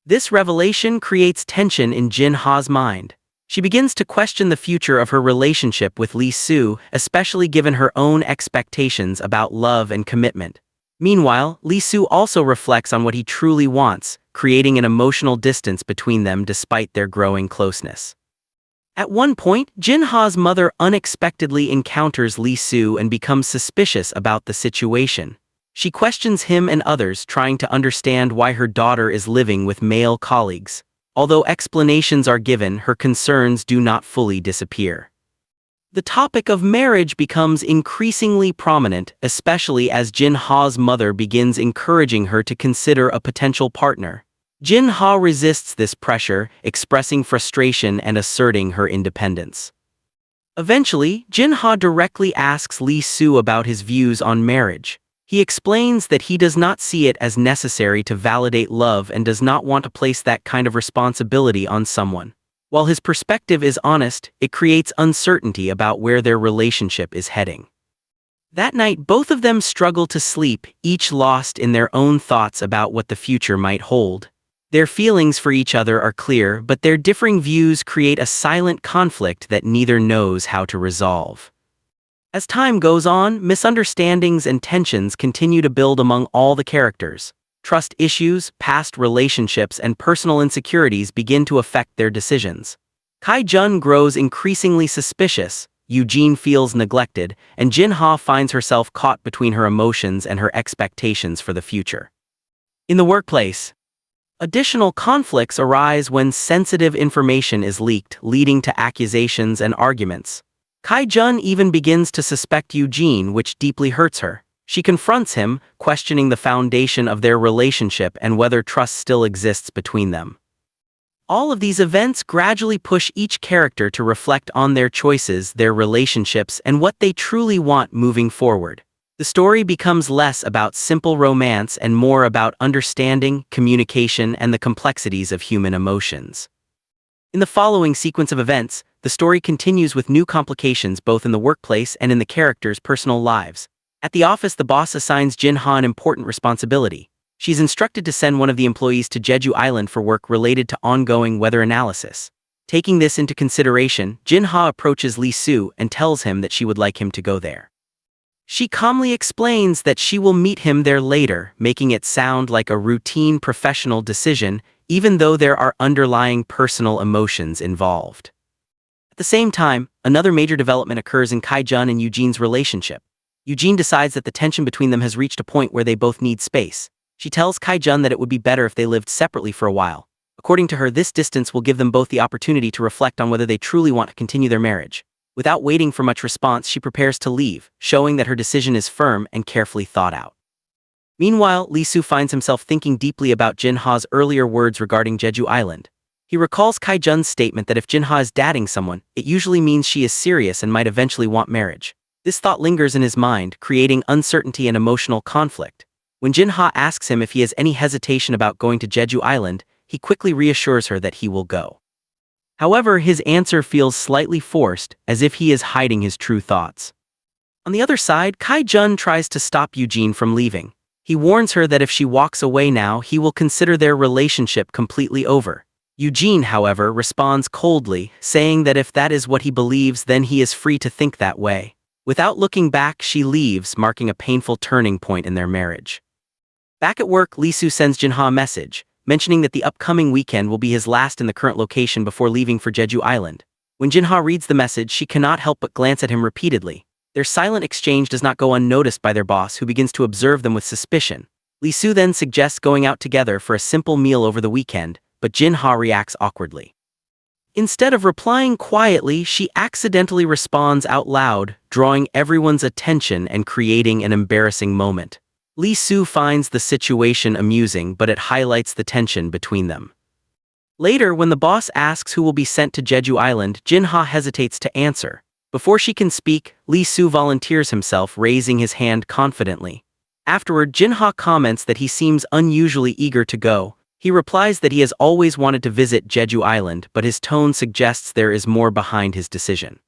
This revelation creates tension in Jin-ha's mind. She begins to question the future of her relationship with Lee-soo, especially given her own expectations about love and commitment. Meanwhile, Lee-soo also reflects on what he truly wants, creating an emotional distance between them despite their growing closeness. At one point, Jin-ha's mother unexpectedly encounters Lee-soo and becomes suspicious about the situation. She questions him and others, trying to understand why her daughter is living with male colleagues. Although explanations are given, her concerns do not fully disappear. The topic of marriage becomes increasingly prominent, especially as Jin-ha's mother begins encouraging her to consider a potential partner. Jin-ha resists this pressure, expressing frustration and asserting her independence. Eventually, Jin-ha directly asks Lee-soo about his views on marriage. He explains that he does not see it as necessary to validate love and does not want to place that kind of responsibility on someone. While his perspective is honest, it creates uncertainty about where their relationship is heading. That night, both of them struggle to sleep, each lost in their own thoughts about what the future might hold. Their feelings for each other are clear, but their differing views create a silent conflict that neither knows how to resolve. As time goes on, misunderstandings and tensions continue to build among all the characters. Trust issues, past relationships, and personal insecurities begin to affect their decisions. Kai-jun grows increasingly suspicious, Eugene feels neglected, and Jin-ha finds herself caught between her emotions and her expectations for the future. In the workplace, additional conflicts arise when sensitive information is leaked, leading to accusations and arguments. Kai-jun even begins to suspect Eugene, which deeply hurts her. She confronts him, questioning the foundation of their relationship and whether trust still exists between them. All of these events gradually push each character to reflect on their choices, their relationships, and what they truly want moving forward. The story becomes less about simple romance and more about understanding, communication, and the complexities of human emotions. In the following sequence of events, the story continues with new complications both in the workplace and in the characters' personal lives. At the office, the boss assigns Jin-ha an important responsibility. She's instructed to send one of the employees to Jeju Island for work related to ongoing weather analysis. Taking this into consideration, Jin-ha approaches Lee-soo and tells him that she would like him to go there. She calmly explains that she will meet him there later, making it sound like a routine professional decision, even though there are underlying personal emotions involved. At the same time, another major development occurs in Kai-jun and Eugene's relationship. Eugene decides that the tension between them has reached a point where they both need space. She tells Kai-jun that it would be better if they lived separately for a while. According to her, this distance will give them both the opportunity to reflect on whether they truly want to continue their marriage. Without waiting for much response, she prepares to leave, showing that her decision is firm and carefully thought out. Meanwhile, Lee-soo finds himself thinking deeply about Jin-ha's earlier words regarding Jeju Island. He recalls Kai-jun's statement that if Jinha is dating someone, it usually means she is serious and might eventually want marriage. This thought lingers in his mind, creating uncertainty and emotional conflict. When Jinha asks him if he has any hesitation about going to Jeju Island, he quickly reassures her that he will go. However, his answer feels slightly forced, as if he is hiding his true thoughts. On the other side, Kai-jun tries to stop Eugene from leaving. He warns her that if she walks away now, he will consider their relationship completely over. Eugene, however, responds coldly, saying that if that is what he believes, then he is free to think that way. Without looking back, she leaves, marking a painful turning point in their marriage. Back at work, Lee-soo sends Jinha a message, mentioning that the upcoming weekend will be his last in the current location before leaving for Jeju Island. When Jinha reads the message, she cannot help but glance at him repeatedly. Their silent exchange does not go unnoticed by their boss, who begins to observe them with suspicion. Lee-soo then suggests going out together for a simple meal over the weekend, but Jinha reacts awkwardly. Instead of replying quietly, she accidentally responds out loud, drawing everyone's attention and creating an embarrassing moment. Lee-soo finds the situation amusing, but it highlights the tension between them. Later, when the boss asks who will be sent to Jeju Island, Jinha hesitates to answer. Before she can speak, Lee-soo volunteers himself, raising his hand confidently. Afterward, Jinha comments that he seems unusually eager to go. He replies that he has always wanted to visit Jeju Island, but his tone suggests there is more behind his decision.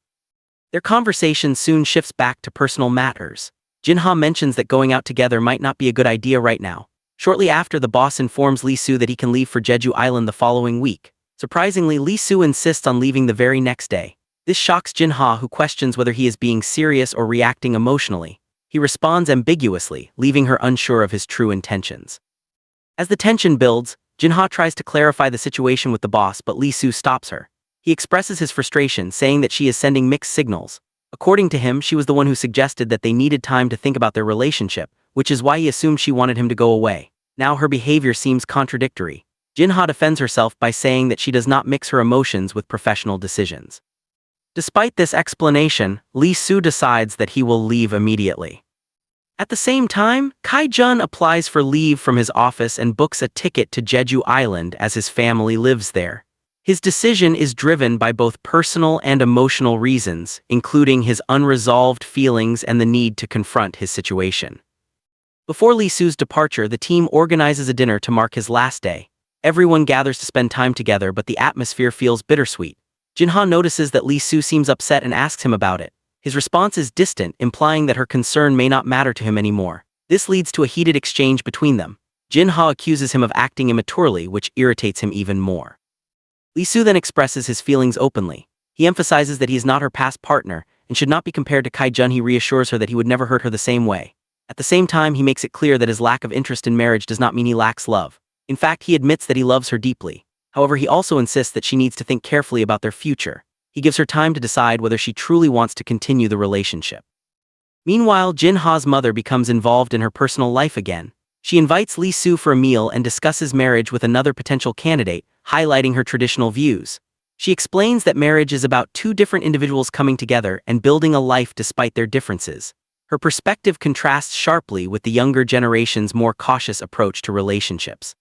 Their conversation soon shifts back to personal matters. Jinha mentions that going out together might not be a good idea right now. Shortly after, the boss informs Lee-soo that he can leave for Jeju Island the following week. Surprisingly, Lee-soo insists on leaving the very next day. This shocks Jinha, who questions whether he is being serious or reacting emotionally. He responds ambiguously, leaving her unsure of his true intentions. As the tension builds, Jinha tries to clarify the situation with the boss, but Lee-soo stops her. He expresses his frustration, saying that she is sending mixed signals. According to him, she was the one who suggested that they needed time to think about their relationship, which is why he assumed she wanted him to go away. Now her behavior seems contradictory. Jinha defends herself by saying that she does not mix her emotions with professional decisions. Despite this explanation, Lee-soo decides that he will leave immediately. At the same time, Kai-jun applies for leave from his office and books a ticket to Jeju Island as his family lives there. His decision is driven by both personal and emotional reasons, including his unresolved feelings and the need to confront his situation. Before Lee-soo's departure, the team organizes a dinner to mark his last day. Everyone gathers to spend time together, but the atmosphere feels bittersweet. Jinha notices that Lee-soo seems upset and asks him about it. His response is distant, implying that her concern may not matter to him anymore. This leads to a heated exchange between them. Jinha accuses him of acting immaturely, which irritates him even more. Lee-soo then expresses his feelings openly. He emphasizes that he is not her past partner and should not be compared to Kai-jun. He reassures her that he would never hurt her the same way. At the same time, he makes it clear that his lack of interest in marriage does not mean he lacks love. In fact, he admits that he loves her deeply. However, he also insists that she needs to think carefully about their future. He gives her time to decide whether she truly wants to continue the relationship. Meanwhile, Jinha's mother becomes involved in her personal life again. She invites Lee-soo for a meal and discusses marriage with another potential candidate, highlighting her traditional views. She explains that marriage is about two different individuals coming together and building a life despite their differences. Her perspective contrasts sharply with the younger generation's more cautious approach to relationships.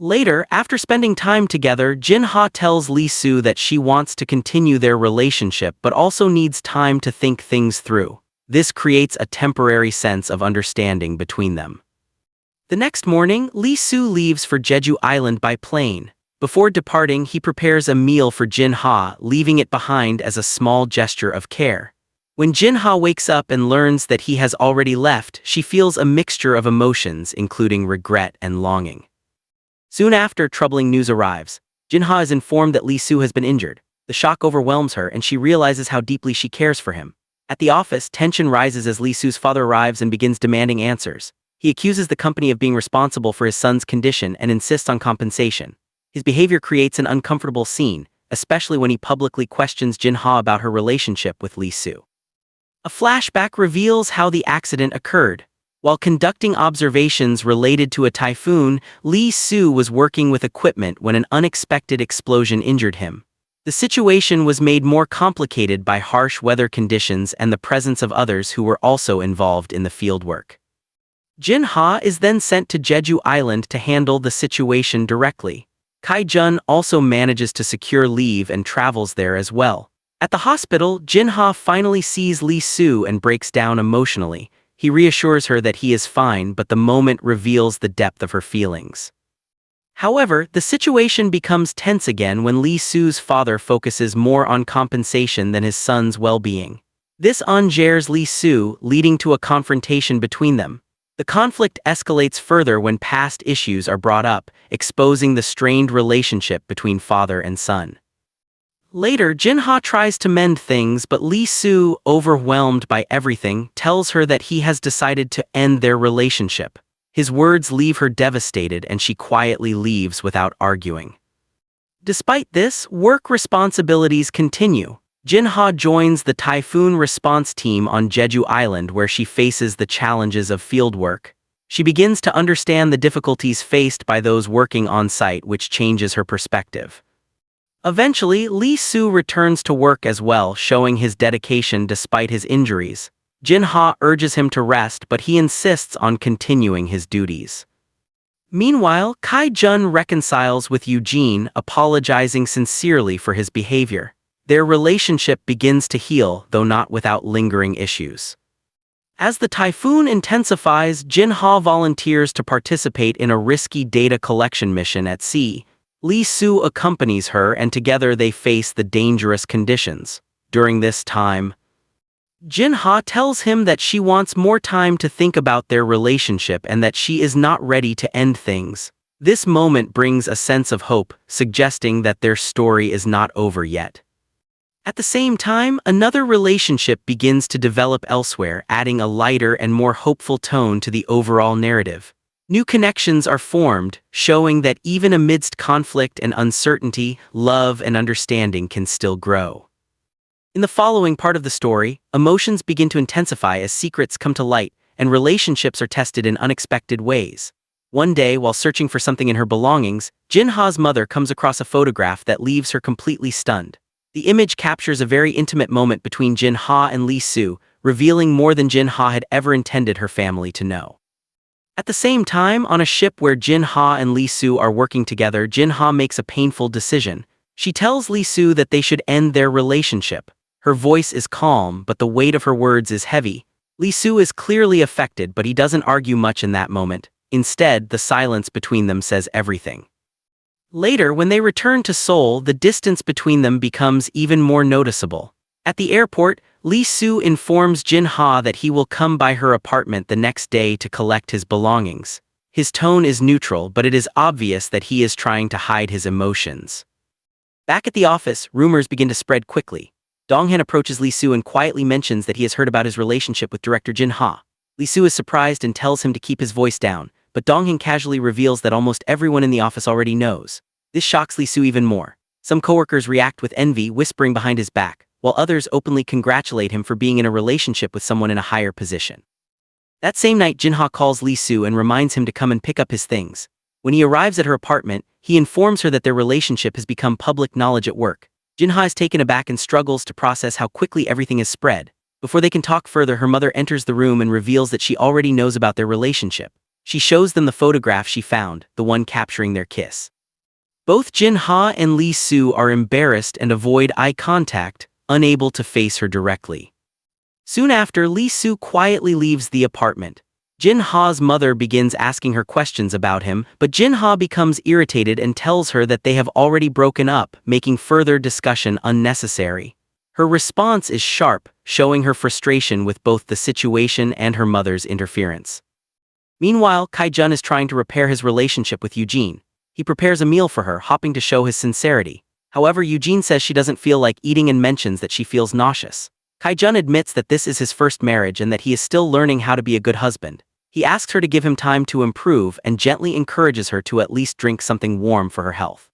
Later, after spending time together, Jinha tells Lee-soo that she wants to continue their relationship but also needs time to think things through. This creates a temporary sense of understanding between them. The next morning, Lee-soo leaves for Jeju Island by plane. Before departing, he prepares a meal for Jinha, leaving it behind as a small gesture of care. When Jinha wakes up and learns that he has already left, she feels a mixture of emotions, including regret and longing. Soon after, troubling news arrives. Jinha is informed that Lee-soo has been injured. The shock overwhelms her and she realizes how deeply she cares for him. At the office, tension rises as Lee-soo's father arrives and begins demanding answers. He accuses the company of being responsible for his son's condition and insists on compensation. His behavior creates an uncomfortable scene, especially when he publicly questions Jinha about her relationship with Lee-soo. A flashback reveals how the accident occurred. While conducting observations related to a typhoon, Lee-soo was working with equipment when an unexpected explosion injured him. The situation was made more complicated by harsh weather conditions and the presence of others who were also involved in the fieldwork. Jinha is then sent to Jeju Island to handle the situation directly. Kai-jun also manages to secure leave and travels there as well. At the hospital, Jin-ha finally sees Lee-soo and breaks down emotionally. He reassures her that he is fine, but the moment reveals the depth of her feelings. However, the situation becomes tense again when Lee-soo's father focuses more on compensation than his son's well-being. This engages Lee-soo, leading to a confrontation between them. The conflict escalates further when past issues are brought up, exposing the strained relationship between father and son. Later, Jin-ha tries to mend things, but Lee-soo, overwhelmed by everything, tells her that he has decided to end their relationship. His words leave her devastated and she quietly leaves without arguing. Despite this, work responsibilities continue. Jin-ha joins the typhoon response team on Jeju Island where she faces the challenges of fieldwork. She begins to understand the difficulties faced by those working on site, which changes her perspective. Eventually, Lee-soo returns to work as well, showing his dedication despite his injuries. Jin-ha urges him to rest, but he insists on continuing his duties. Meanwhile, Kai-jun reconciles with Eugene, apologizing sincerely for his behavior. Their relationship begins to heal, though not without lingering issues. As the typhoon intensifies, Jin-ha volunteers to participate in a risky data collection mission at sea. Lee-soo accompanies her and together they face the dangerous conditions. During this time, Jin-ha tells him that she wants more time to think about their relationship and that she is not ready to end things. This moment brings a sense of hope, suggesting that their story is not over yet. At the same time, another relationship begins to develop elsewhere, adding a lighter and more hopeful tone to the overall narrative. New connections are formed, showing that even amidst conflict and uncertainty, love and understanding can still grow. In the following part of the story, emotions begin to intensify as secrets come to light and relationships are tested in unexpected ways. One day, while searching for something in her belongings, Jin-ha's mother comes across a photograph that leaves her completely stunned. The image captures a very intimate moment between Jin-ha and Lee-soo, revealing more than Jin-ha had ever intended her family to know. At the same time, on a ship where Jin-ha and Lee-soo are working together, Jin-ha makes a painful decision. She tells Lee-soo that they should end their relationship. Her voice is calm, but the weight of her words is heavy. Lee-soo is clearly affected, but he doesn't argue much in that moment. Instead, the silence between them says everything. Later, when they return to Seoul, the distance between them becomes even more noticeable. At the airport, Lee-soo informs Jin-ha that he will come by her apartment the next day to collect his belongings. His tone is neutral, but it is obvious that he is trying to hide his emotions. Back at the office, rumors begin to spread quickly. Dong-han approaches Lee-soo and quietly mentions that he has heard about his relationship with director Jin-ha. Lee-soo is surprised and tells him to keep his voice down, but Dong-han casually reveals that almost everyone in the office already knows. This shocks Lee-soo even more. Some coworkers react with envy, whispering behind his back, while others openly congratulate him for being in a relationship with someone in a higher position. That same night, Jin-ha calls Lee-soo and reminds him to come and pick up his things. When he arrives at her apartment, he informs her that their relationship has become public knowledge at work. Jin-ha is taken aback and struggles to process how quickly everything has spread. Before they can talk further, her mother enters the room and reveals that she already knows about their relationship. She shows them the photograph she found, the one capturing their kiss. Both Jin-ha and Lee-soo are embarrassed and avoid eye contact, unable to face her directly. Soon after, Lee-soo quietly leaves the apartment. Jin-ha's mother begins asking her questions about him, but Jin-ha becomes irritated and tells her that they have already broken up, making further discussion unnecessary. Her response is sharp, showing her frustration with both the situation and her mother's interference. Meanwhile, Kai-jun is trying to repair his relationship with Eugene. He prepares a meal for her, hoping to show his sincerity. However, Eugene says she doesn't feel like eating and mentions that she feels nauseous. Kai-jun admits that this is his first marriage and that he is still learning how to be a good husband. He asks her to give him time to improve and gently encourages her to at least drink something warm for her health.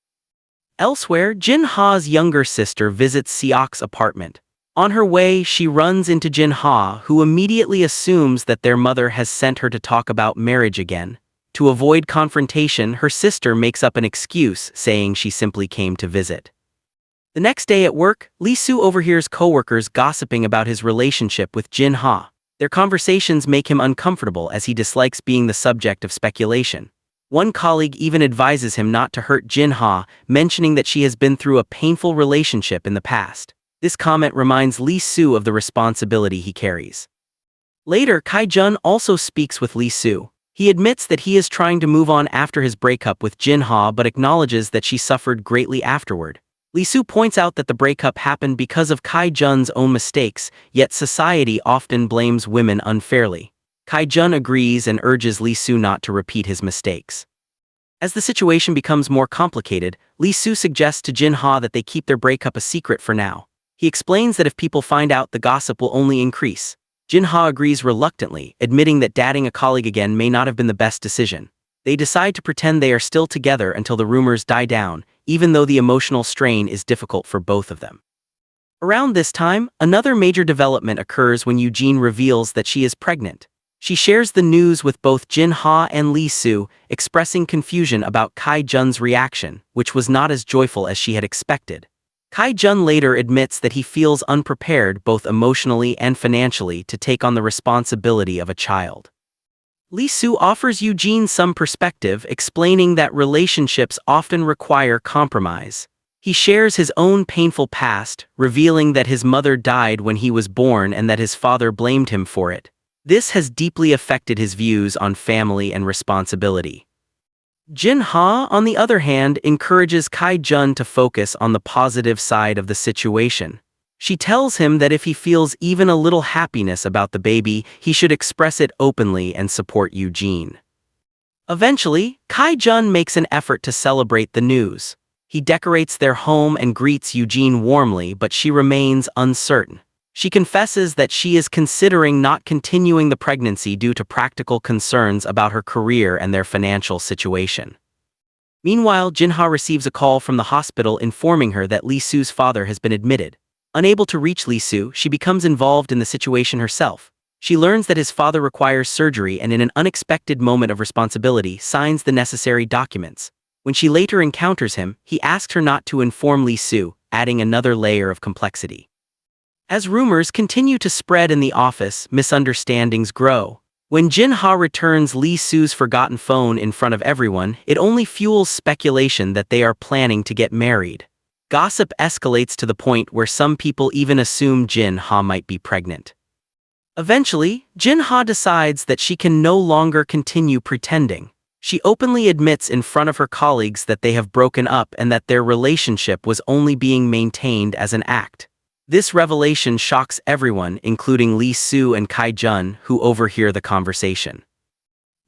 Elsewhere, Jin-ha's younger sister visits Seok's apartment. On her way, she runs into Jin-ha, who immediately assumes that their mother has sent her to talk about marriage again. To avoid confrontation, her sister makes up an excuse, saying she simply came to visit. The next day at work, Lee-soo overhears coworkers gossiping about his relationship with Jin-ha. Their conversations make him uncomfortable as he dislikes being the subject of speculation. One colleague even advises him not to hurt Jin-ha, mentioning that she has been through a painful relationship in the past. This comment reminds Lee-soo of the responsibility he carries. Later, Kai-jun also speaks with Lee-soo. He admits that he is trying to move on after his breakup with Jin-ha but acknowledges that she suffered greatly afterward. Lee-soo points out that the breakup happened because of Kai-jun's own mistakes, yet society often blames women unfairly. Kai-jun agrees and urges Lee-soo not to repeat his mistakes. As the situation becomes more complicated, Lee-soo suggests to Jin-ha that they keep their breakup a secret for now. He explains that if people find out, the gossip will only increase. Jin-ha agrees reluctantly, admitting that dating a colleague again may not have been the best decision. They decide to pretend they are still together until the rumors die down, even though the emotional strain is difficult for both of them. Around this time, another major development occurs when Eugene reveals that she is pregnant. She shares the news with both Jin-ha and Lee-soo, expressing confusion about Kai-jun's reaction, which was not as joyful as she had expected. Kai-jun later admits that he feels unprepared both emotionally and financially to take on the responsibility of a child. Lee-soo offers Eugene some perspective, explaining that relationships often require compromise. He shares his own painful past, revealing that his mother died when he was born and that his father blamed him for it. This has deeply affected his views on family and responsibility. Jin-ha, on the other hand, encourages Kai-jun to focus on the positive side of the situation. She tells him that if he feels even a little happiness about the baby, he should express it openly and support Eugene. Eventually, Kai-jun makes an effort to celebrate the news. He decorates their home and greets Eugene warmly, but she remains uncertain. She confesses that she is considering not continuing the pregnancy due to practical concerns about her career and their financial situation. Meanwhile, Jin-ha receives a call from the hospital informing her that Lee-soo's father has been admitted. Unable to reach Lee-soo, she becomes involved in the situation herself. She learns that his father requires surgery and in an unexpected moment of responsibility signs the necessary documents. When she later encounters him, he asks her not to inform Lee-soo, adding another layer of complexity. As rumors continue to spread in the office, misunderstandings grow. When Jin-ha returns Lee-soo's forgotten phone in front of everyone, it only fuels speculation that they are planning to get married. Gossip escalates to the point where some people even assume Jin-ha might be pregnant. Eventually, Jin-ha decides that she can no longer continue pretending. She openly admits in front of her colleagues that they have broken up and that their relationship was only being maintained as an act. This revelation shocks everyone, including Lee-soo and Kai-jun, who overhear the conversation.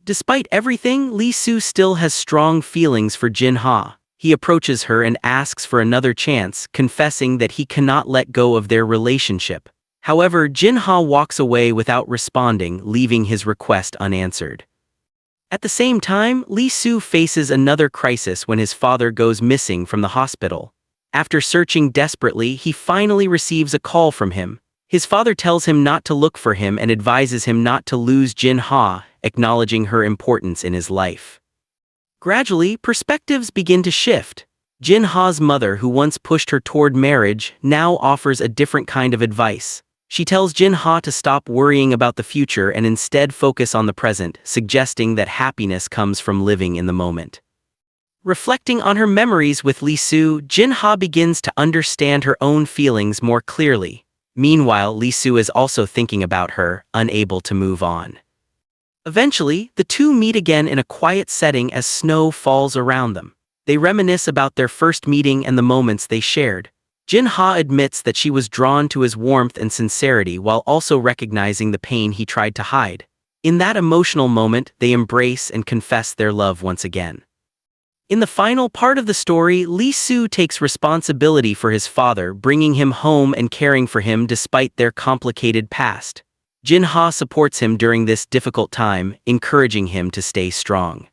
Despite everything, Lee-soo still has strong feelings for Jin-ha. He approaches her and asks for another chance, confessing that he cannot let go of their relationship. However, Jin-ha walks away without responding, leaving his request unanswered. At the same time, Lee-soo faces another crisis when his father goes missing from the hospital. After searching desperately, he finally receives a call from him. His father tells him not to look for him and advises him not to lose Jin-ha, acknowledging her importance in his life. Gradually, perspectives begin to shift. Jin-ha's mother, who once pushed her toward marriage, now offers a different kind of advice. She tells Jin-ha to stop worrying about the future and instead focus on the present, suggesting that happiness comes from living in the moment. Reflecting on her memories with Lee-soo, Jin-ha begins to understand her own feelings more clearly. Meanwhile, Lee-soo is also thinking about her, unable to move on. Eventually, the two meet again in a quiet setting as snow falls around them. They reminisce about their first meeting and the moments they shared. Jin-ha admits that she was drawn to his warmth and sincerity while also recognizing the pain he tried to hide. In that emotional moment, they embrace and confess their love once again. In the final part of the story, Lee-soo takes responsibility for his father, bringing him home and caring for him despite their complicated past. Jin-ha supports him during this difficult time, encouraging him to stay strong.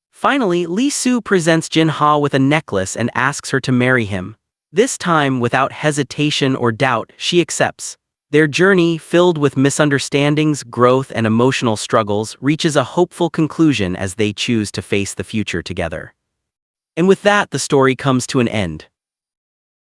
Finally, Lee-soo presents Jin-ha with a necklace and asks her to marry him. This time, without hesitation or doubt, she accepts. Their journey, filled with misunderstandings, growth, and emotional struggles, reaches a hopeful conclusion as they choose to face the future together. And with that, the story comes to an end.